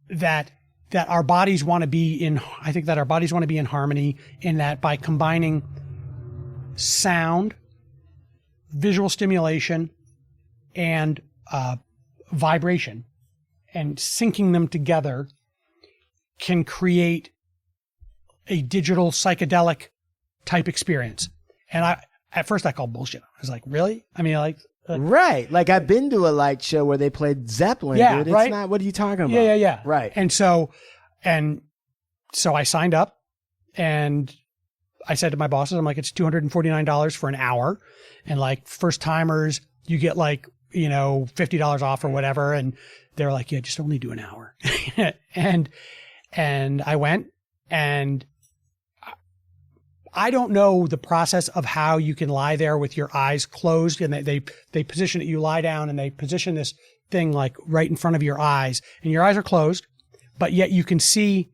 that our bodies want to be in harmony, in that by combining sound, visual stimulation, and vibration, and syncing them together can create a digital psychedelic type experience. And at first I called bullshit. I was like, really? I mean, right. Like I've been to a light show where they played Zeppelin. Yeah, dude. It's right? not, what are you talking about? Yeah. Right. And so I signed up, and I said to my bosses, I'm like, it's $249 for an hour. And like first timers, you get like, $50 off or whatever. And they're like, yeah, just only do an hour. and I went, and I don't know the process of how you can lie there with your eyes closed, and they position it, you lie down and they position this thing like right in front of your eyes, and your eyes are closed, but yet you can see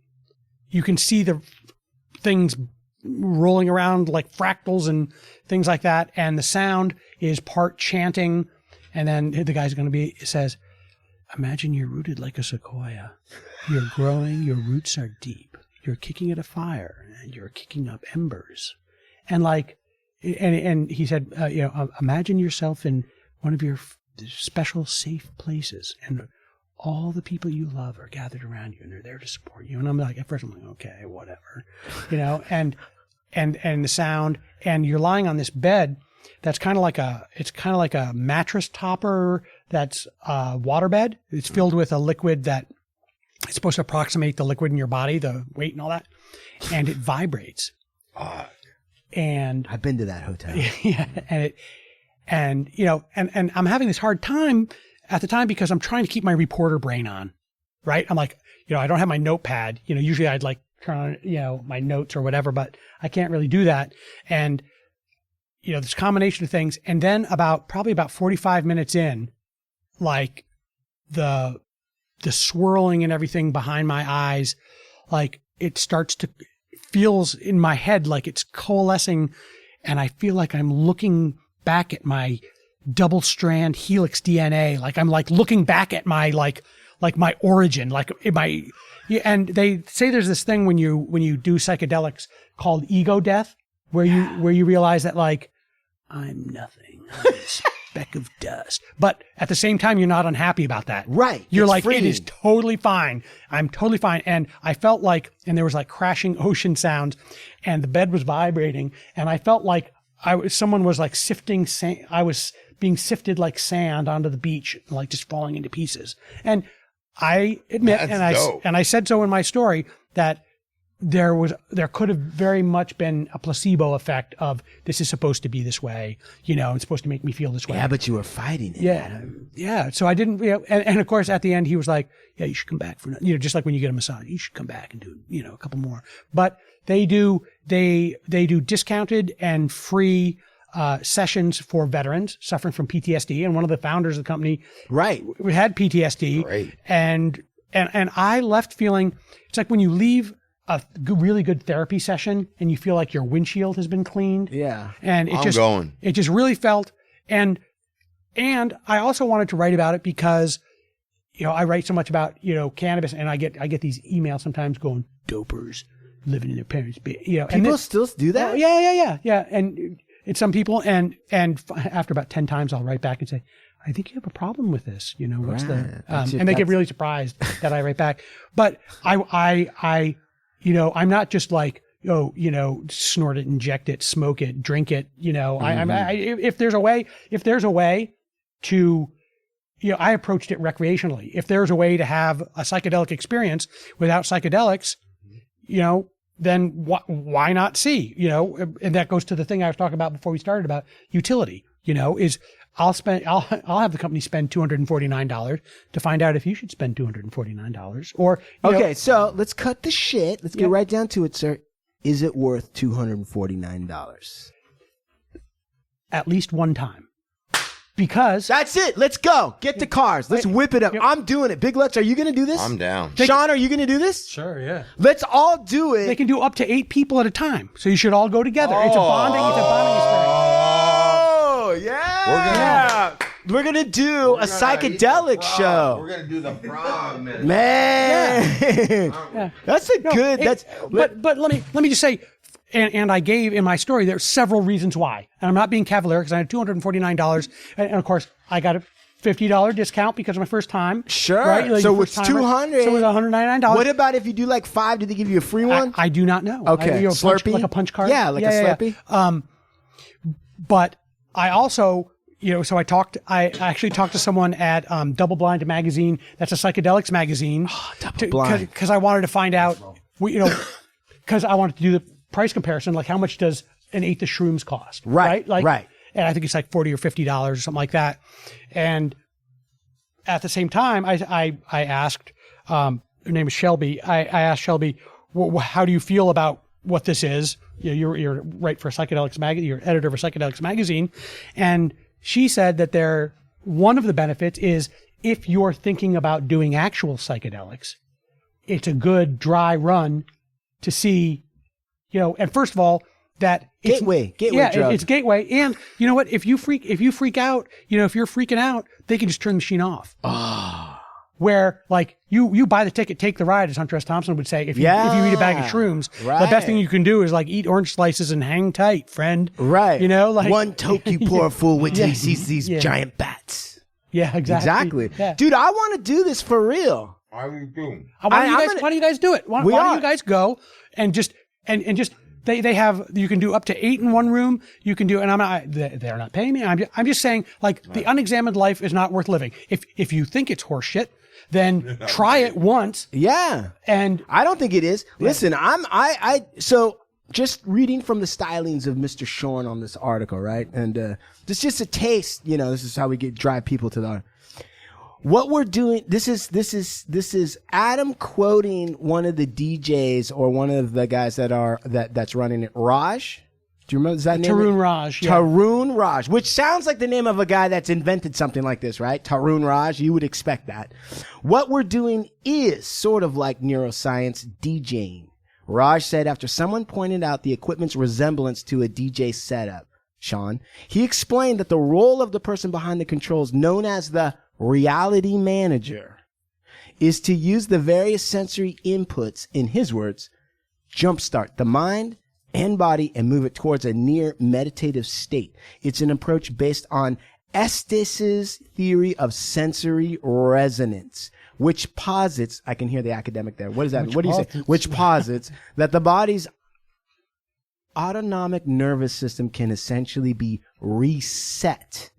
the things rolling around like fractals and things like that. And the sound is part chanting. And then the guy's says, imagine you're rooted like a sequoia. You're growing, your roots are deep. You're kicking at a fire, and you're kicking up embers. And and he said, imagine yourself in one of your special safe places, and all the people you love are gathered around you, and they're there to support you. And I'm like, at first I'm like, okay, whatever, and the sound, and you're lying on this bed that's kind of like a mattress topper that's a waterbed. It's filled with a liquid that it's supposed to approximate the liquid in your body, the weight and all that, and it vibrates. And I've been to that hotel. Yeah, and I'm having this hard time at the time because I'm trying to keep my reporter brain on, right? I'm like, I don't have my notepad. Usually I'd like turn on, my notes or whatever, but I can't really do that. And this combination of things, and then probably about 45 minutes in, like the swirling and everything behind my eyes, like it starts to feels in my head like it's coalescing, and I feel like I'm looking back at my double strand helix DNA, like I'm like looking back at my like my origin, like my. And they say there's this thing when you do psychedelics called ego death, where you realize that like I'm nothing, I'm a speck of dust, but at the same time you're not unhappy about that. Right. You're It's like freeing. it is totally fine. I'm totally fine. And I felt like, and there was like crashing ocean sounds, and the bed was vibrating, and I felt like someone was like sifting sand. I was being sifted like sand onto the beach, like just falling into pieces. And I admit, and I said so in my story, that there could have very much been a placebo effect of this is supposed to be this way, it's supposed to make me feel this way. Yeah, but you were fighting it. Yeah. So I didn't, and of course at the end he was like, yeah, you should come back for, just like when you get a massage, you should come back and do, a couple more. But they do discounted and free sessions for veterans suffering from PTSD, and one of the founders of the company had PTSD. Great. And I left feeling, it's like when you leave a really good therapy session and you feel like your windshield has been cleaned. Yeah. And it it just really felt, and I also wanted to write about it because, I write so much about, cannabis, and I get these emails sometimes going, dopers living in their parents' People still do that? Yeah. And it's some people, and after about 10 times, I'll write back and say, I think you have a problem with this. What's and they get really surprised that I write back. But I'm not just like, snort it, inject it, smoke it, drink it. If there's a way to, I approached it recreationally. If there's a way to have a psychedelic experience without psychedelics, then why not see, and that goes to the thing I was talking about before we started about utility, is I'll have the company spend $249 to find out if you should spend $249 or, okay. So let's cut the shit. Let's get right down to it, sir. Is it worth $249? At least one time. Because that's it. Let's go. Get the cars. Let's whip it up. I'm doing it. Big Lutz, are you going to do this? I'm down. Sean, are you going to do this? Sure, yeah. Let's all do it. They can do up to 8 people at a time. So you should all go together. It's a bonding experience. Oh, yeah. We're going to do a psychedelic show. We're going to do the frog, man. Man. That's a good... But let me just say... And I gave in my story, there's several reasons why. And I'm not being cavalier because I had $249. And of course, I got a $50 discount because of my first time. Sure. Right? Like so it's $200. So it's $199. What about if you do like 5? Do they give you a free one? I do not know. Okay. Slurpee? Like a punch card? Yeah, like a Slurpee. But I also... so I actually talked to someone at Double Blind Magazine. That's a psychedelics magazine. Oh, Double Blind. Because I wanted to find out, because I wanted to do the price comparison, like how much does an eighth of shrooms cost? Right. And I think it's like $40 or $50 or something like that. And at the same time, I asked, her name is Shelby. I asked Shelby, how do you feel about what this is? You're right for Psychedelics magazine. You're editor for Psychedelics magazine, and she said that one of the benefits is if you're thinking about doing actual psychedelics, it's a good dry run to see. And first of all, that gateway drug. It's gateway. And you know what? If you freak out, if you're freaking out, they can just turn the machine off. Where like you buy the ticket, take the ride, as Hunter S. Thompson would say. If you eat a bag of shrooms, the best thing you can do is like eat orange slices and hang tight, friend. Right. Like one toke you poor fool wait till he sees these giant bats. Yeah, exactly. Yeah. Dude, I want to do this for real. Why are you doing? Why don't you guys do it? Why don't you guys go and just and just they have, you can do up to 8 in one room. You can do, and they're not paying me. I'm just saying, like, the unexamined life is not worth living. If you think it's horseshit, then try it once. Yeah. And I don't think it is. Yeah. Listen, so just reading from the stylings of Mr. Tschorn on this article, right? And this is just a taste, this is how we drive people to the what we're doing. This is Adam quoting one of the DJs or one of the guys that's running it, Raj Do you remember? Is that name? Tarun Raj. Yeah. Tarun Raj, which sounds like the name of a guy that's invented something like this, right? Tarun Raj, you would expect that. What we're doing is sort of like neuroscience DJing. Raj said after someone pointed out the equipment's resemblance to a DJ setup, Sean, he explained that the role of the person behind the controls, known as the reality manager, is to use the various sensory inputs, in his words, jumpstart the mind and body and move it towards a near meditative state. It's an approach based on Estes' theory of sensory resonance, which posits, I can hear the academic there. What does that mean? What do you say? Which posits that the body's autonomic nervous system can essentially be reset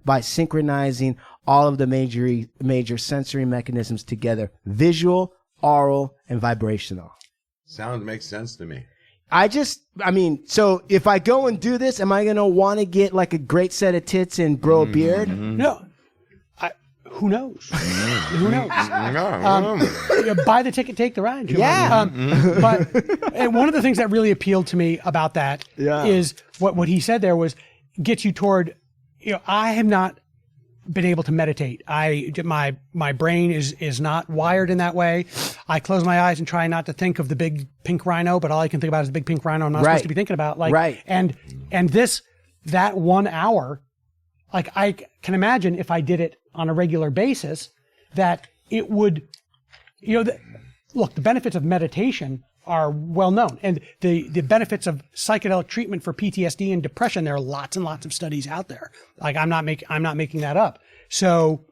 by synchronizing all of the major sensory mechanisms together: visual, oral, and vibrational. Sound makes sense to me. So if I go and do this, am I going to want to get like a great set of tits and grow a beard? No. Who knows? Who knows? Buy the ticket, take the ride. Yeah. But and one of the things that really appealed to me about that is what he said there was gets you toward, I have not been able to meditate. My brain is not wired in that way. I close my eyes and try not to think of the big pink rhino, but all I can think about is the big pink rhino I'm not supposed to be thinking about. And that 1 hour, like I can imagine if I did it on a regular basis, that it would, look, the benefits of meditation are well known, and the benefits of psychedelic treatment for PTSD and depression, there are lots and lots of studies out there. Like I'm not making that up. So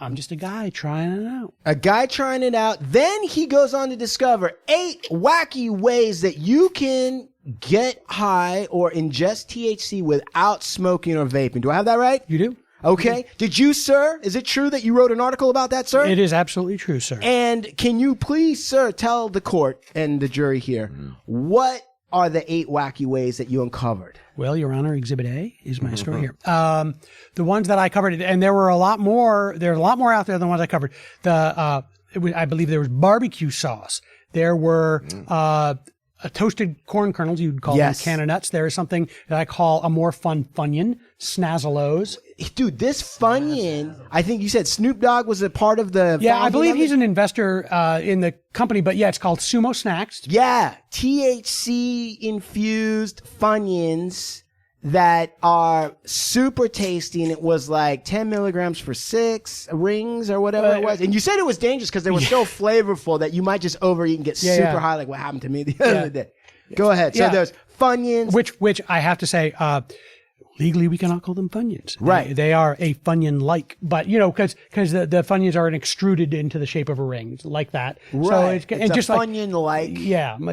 I'm just a guy trying it out. A guy trying it out. Then he goes on to discover 8 wacky ways that you can get high or ingest THC without smoking or vaping. Do I have that right? You do. Okay. Did you, sir? Is it true that you wrote an article about that, sir? It is absolutely true, sir. And can you please, sir, tell the court and the jury here, what are the 8 wacky ways that you uncovered? Well, Your Honor, Exhibit A is my story here. The ones that I covered, and there were a lot more. There's a lot more out there than the ones I covered. I believe there was barbecue sauce. There were toasted corn kernels. You'd call them canna nuts. There is something that I call a more fun Funyun, Snazzalos. Dude, this Funyun, I think you said Snoop Dogg was a part of the... Yeah, I believe he's an investor in the company, but yeah, it's called Sumo Snacks. Yeah, THC-infused Funyuns that are super tasty, and it was like 10 milligrams for 6 rings or whatever it was. And you said it was dangerous because they were so flavorful that you might just overeat and get super high, like what happened to me the other day. Go ahead. So there's Funyuns. Which I have to say... legally, we cannot call them Funyuns. Right. They are a Funyun-like, but, because the Funyuns are extruded into the shape of a ring, like that. Right. So it's just a Funyun-like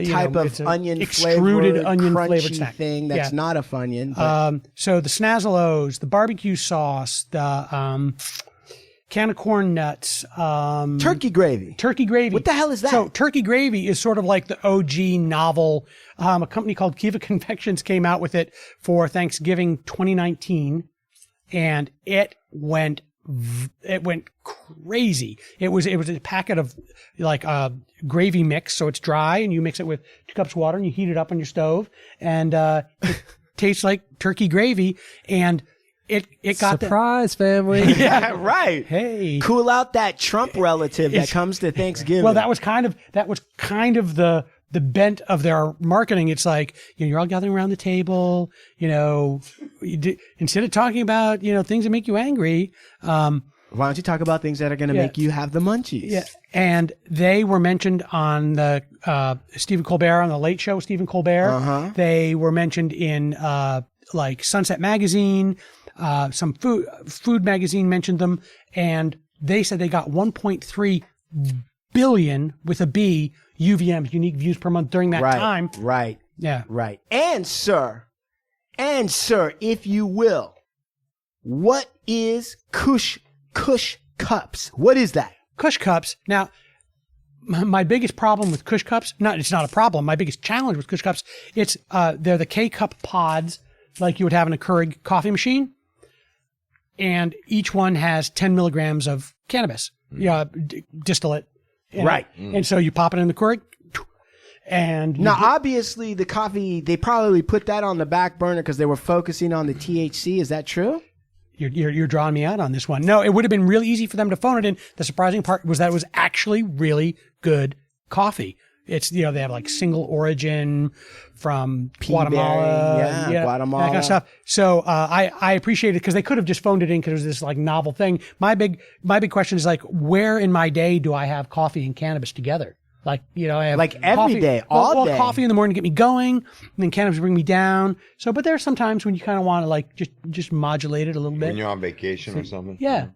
type of extruded onion-flavored snack thing that's not a Funyun. So the Snazzalos, the barbecue sauce, the can of corn nuts. Turkey gravy. Turkey gravy. What the hell is that? So turkey gravy is sort of like the OG novel. A company called Kiva Confections came out with it for Thanksgiving 2019, and it went crazy. It was a packet of like gravy mix, so it's dry, and you mix it with 2 cups of water, and you heat it up on your stove, and it tastes like turkey gravy, and it got surprise, family. Yeah, right. Hey, cool out that Trump relative that comes to Thanksgiving. Well, that was kind of the bent of their marketing. It's like, you're all gathering around the table, instead of talking about, things that make you angry. Why don't you talk about things that are going to make you have the munchies? Yeah. And they were mentioned on the Stephen Colbert, on the Late Show with Stephen Colbert. They were mentioned in like Sunset Magazine. Some food magazine mentioned them, and they said they got 1.3 billion with a B UVMs, unique views per month during that time. Right. Yeah. Right. And sir, if you will, what is Kush cups? What is that? Kush cups. Now, my biggest problem with Kush cups, it's not a problem. My biggest challenge with Kush cups, they're the K-cup pods like you would have in a Keurig coffee machine. And each one has 10 milligrams of cannabis, distillate. Right. And so you pop it in the Keurig, And Now, obviously, the coffee, they probably put that on the back burner because they were focusing on the THC. Is that true? You're drawing me out on this one. No, it would have been really easy for them to phone it in. The surprising part was that it was actually really good coffee. It's, they have like single origin from Guatemala. Guatemala. That kind of stuff. So, I appreciate it because they could have just phoned it in because it was this like novel thing. My big question is like, where in my day do I have coffee and cannabis together? Like, I have like every coffee, day, all day. Coffee in the morning to get me going, and then cannabis bring me down. So, but there are some times when you kind of want to like just modulate it a little bit. When you're on vacation or something. Yeah.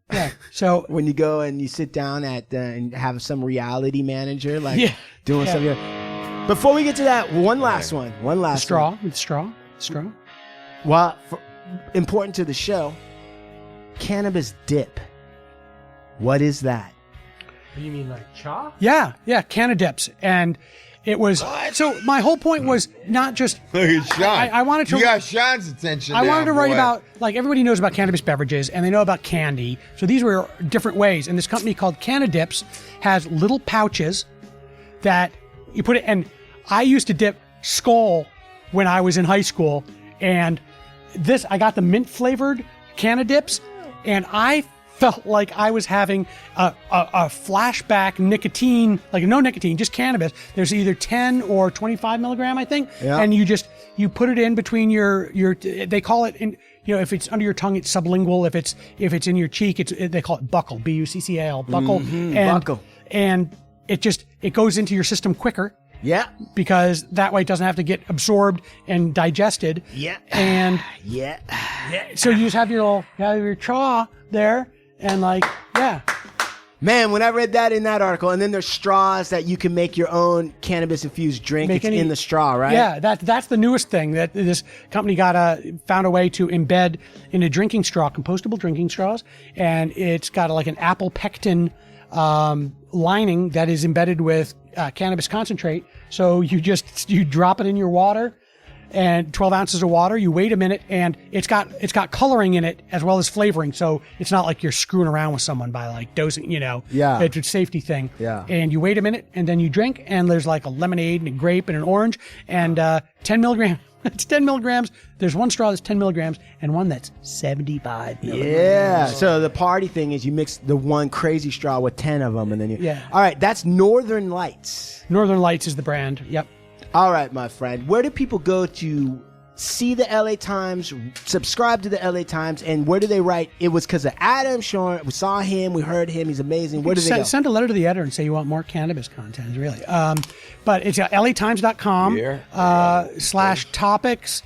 So when you go and you sit down and have some reality manager doing something. Before we get to that, one last one. Straw. Well, important to the show, cannabis dip. What is that? You mean like cha? Yeah, Canadips. And it was, so my whole point was not just, Look at Sean. I wanted to, you got Sean's attention. I wanted to write boy. about, like everybody knows about cannabis beverages and they know about candy. So these were different ways. And this company called Canadips has little pouches that you put it, and I used to dip Skull when I was in high school. And I got the mint flavored Canadips, and I felt like I was having a flashback nicotine, like no nicotine, just cannabis. There's either 10 or 25 milligram, I think. Yeah. And you put it in between your they call it in, if it's under your tongue, it's sublingual. If it's in your cheek, they call it buccal, buccal, buccal. Buccal. And it goes into your system quicker. Yeah. Because that way it doesn't have to get absorbed and digested. Yeah. And so you just have your chaw there. And man, when I read that in that article, and then there's straws that you can make your own cannabis infused drink. It's in the straw, right? Yeah, that's the newest thing that this company found a way to embed in a drinking straw, compostable drinking straws, and it's got like an apple pectin lining that is embedded with cannabis concentrate. So you drop it in your water. And 12 ounces of water, you wait a minute, and it's got coloring in it as well as flavoring. So it's not like you're screwing around with someone by like dosing, Yeah. It's a safety thing. Yeah. And you wait a minute, and then you drink, and there's like a lemonade and a grape and an orange, and 10 milligrams. It's 10 milligrams. There's one straw that's 10 milligrams and one that's 75 milligrams. Yeah. So the party thing is you mix the one crazy straw with 10 of them, and then Yeah. All right, that's Northern Lights. Northern Lights is the brand. Yep. All right, my friend. Where do people go to see the LA Times, subscribe to the LA Times, and where do they write? It was because of Adam Tschorn. We saw him. We heard him. He's amazing. Where do they go? Send a letter to the editor and say you want more cannabis content, really. But it's latimes.com /topics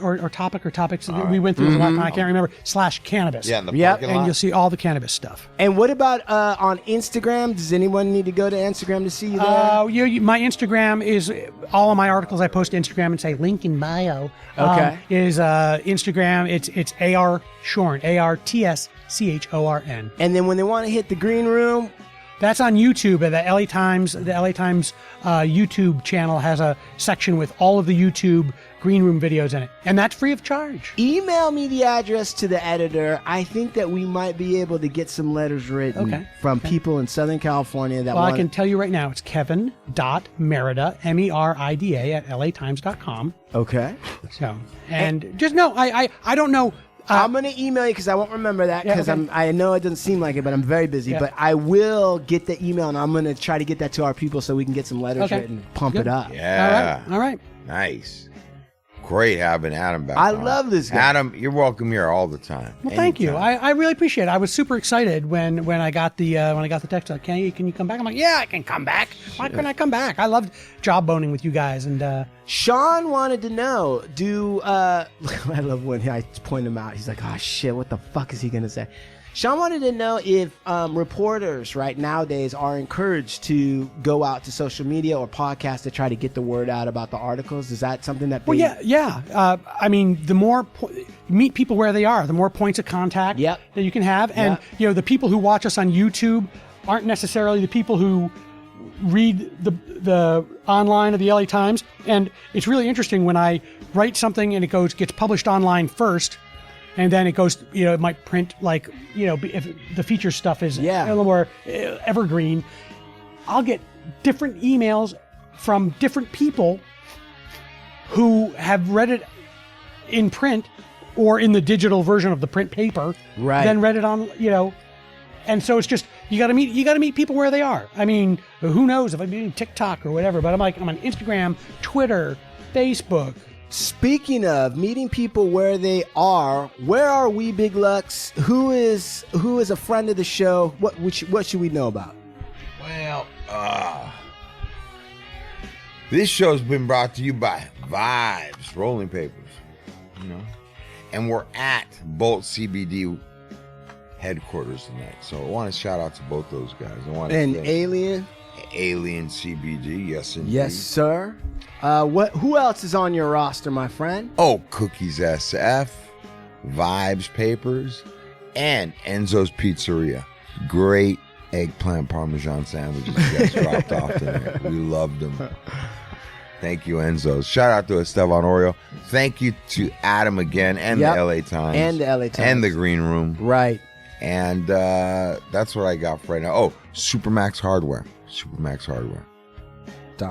or topic or topics. Right. We went through a lot. I can't remember. /cannabis. Yeah, in the parking lot. And you'll see all the cannabis stuff. And what about on Instagram? Does anyone need to go to Instagram to see you there? My Instagram is all of my articles I post to Instagram and say link in bio. Okay. Is Instagram. It's AR Tschorn, ARTSCHORN. And then when they want to hit the green room, that's on YouTube. The LA Times YouTube channel has a section with all of the YouTube green room videos in it, and that's free of charge. Email me the address to the editor. I think that we might be able to get some letters written from people in Southern California that I can tell you right now, it's Kevin.Merida, MERIDA @LATimes.com. Okay. So, and just know, I don't know. I'm going to email you because I won't remember that because I know it doesn't seem like it, but I'm very busy. Yeah. But I will get the email, and I'm going to try to get that to our people so we can get some letters written, pump it up. Yeah. All right. Nice. Great having Adam back. I love this guy. Adam, you're welcome here all the time. Well, thank you. I really appreciate it. I was super excited when I got the text. Like, can you come back? I'm like, yeah, I can come back. Why couldn't I come back? I loved job boning with you guys. And Sean wanted to know, I love when I point him out. He's like, oh shit, what the fuck is he gonna say? Sean wanted to know if reporters nowadays are encouraged to go out to social media or podcasts to try to get the word out about the articles. Is that something that they... Well, yeah. I mean, the more meet people where they are, the more points of contact that you can have. And, the people who watch us on YouTube aren't necessarily the people who read the online of the LA Times. And it's really interesting when I write something and it gets published online first, and then it goes, it might print if the feature stuff is a little more evergreen. I'll get different emails from different people who have read it in print or in the digital version of the print paper, Right. then read it on, and so it's just, you got to meet people where they are. I mean, who knows if I'm doing TikTok or whatever, but I'm on Instagram, Twitter, Facebook. Speaking of meeting people where they are, where are we, Big Lux? Who is a friend of the show? What should we know about? Well, this show's been brought to you by Vibes Rolling Papers, and we're at Bolt CBD headquarters tonight. So I want to shout out to both those guys. And Alien CBD, yes indeed. Yes, sir. Who else is on your roster, my friend? Oh, Cookies SF, Vibes Papers, and Enzo's Pizzeria. Great eggplant parmesan sandwiches you guys dropped off tonight. We loved them. Thank you, Enzo's. Shout out to Esteban Oreo. Thank you to Adam again and the LA Times. And the LA Times. And the Green Room. Right. And that's what I got for right now. Oh, Supermax Hardware.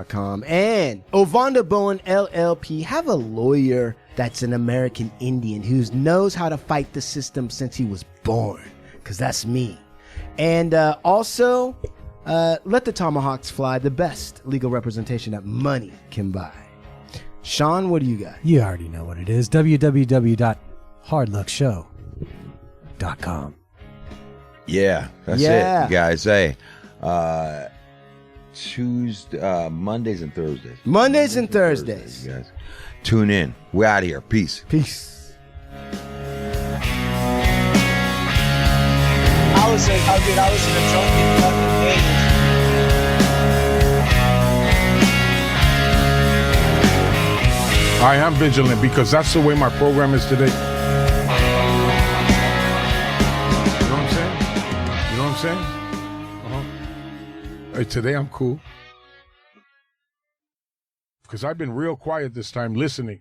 .com. And Ovanda Bowen LLP. Have a lawyer that's an American Indian who knows how to fight the system since he was born. Because that's me. And also, let the tomahawks fly, the best legal representation that money can buy. Sean, what do you got? You already know what it is. www.hardluckshow.com. Yeah, that's it, you guys. Hey, Mondays and Thursdays. Mondays and Thursdays. You guys. Tune in. We're out of here. Peace. Peace. I was in a drunken fucking daze. I am vigilant because that's the way my program is today. You know what I'm saying? Hey, today I'm cool. Because I've been real quiet this time listening.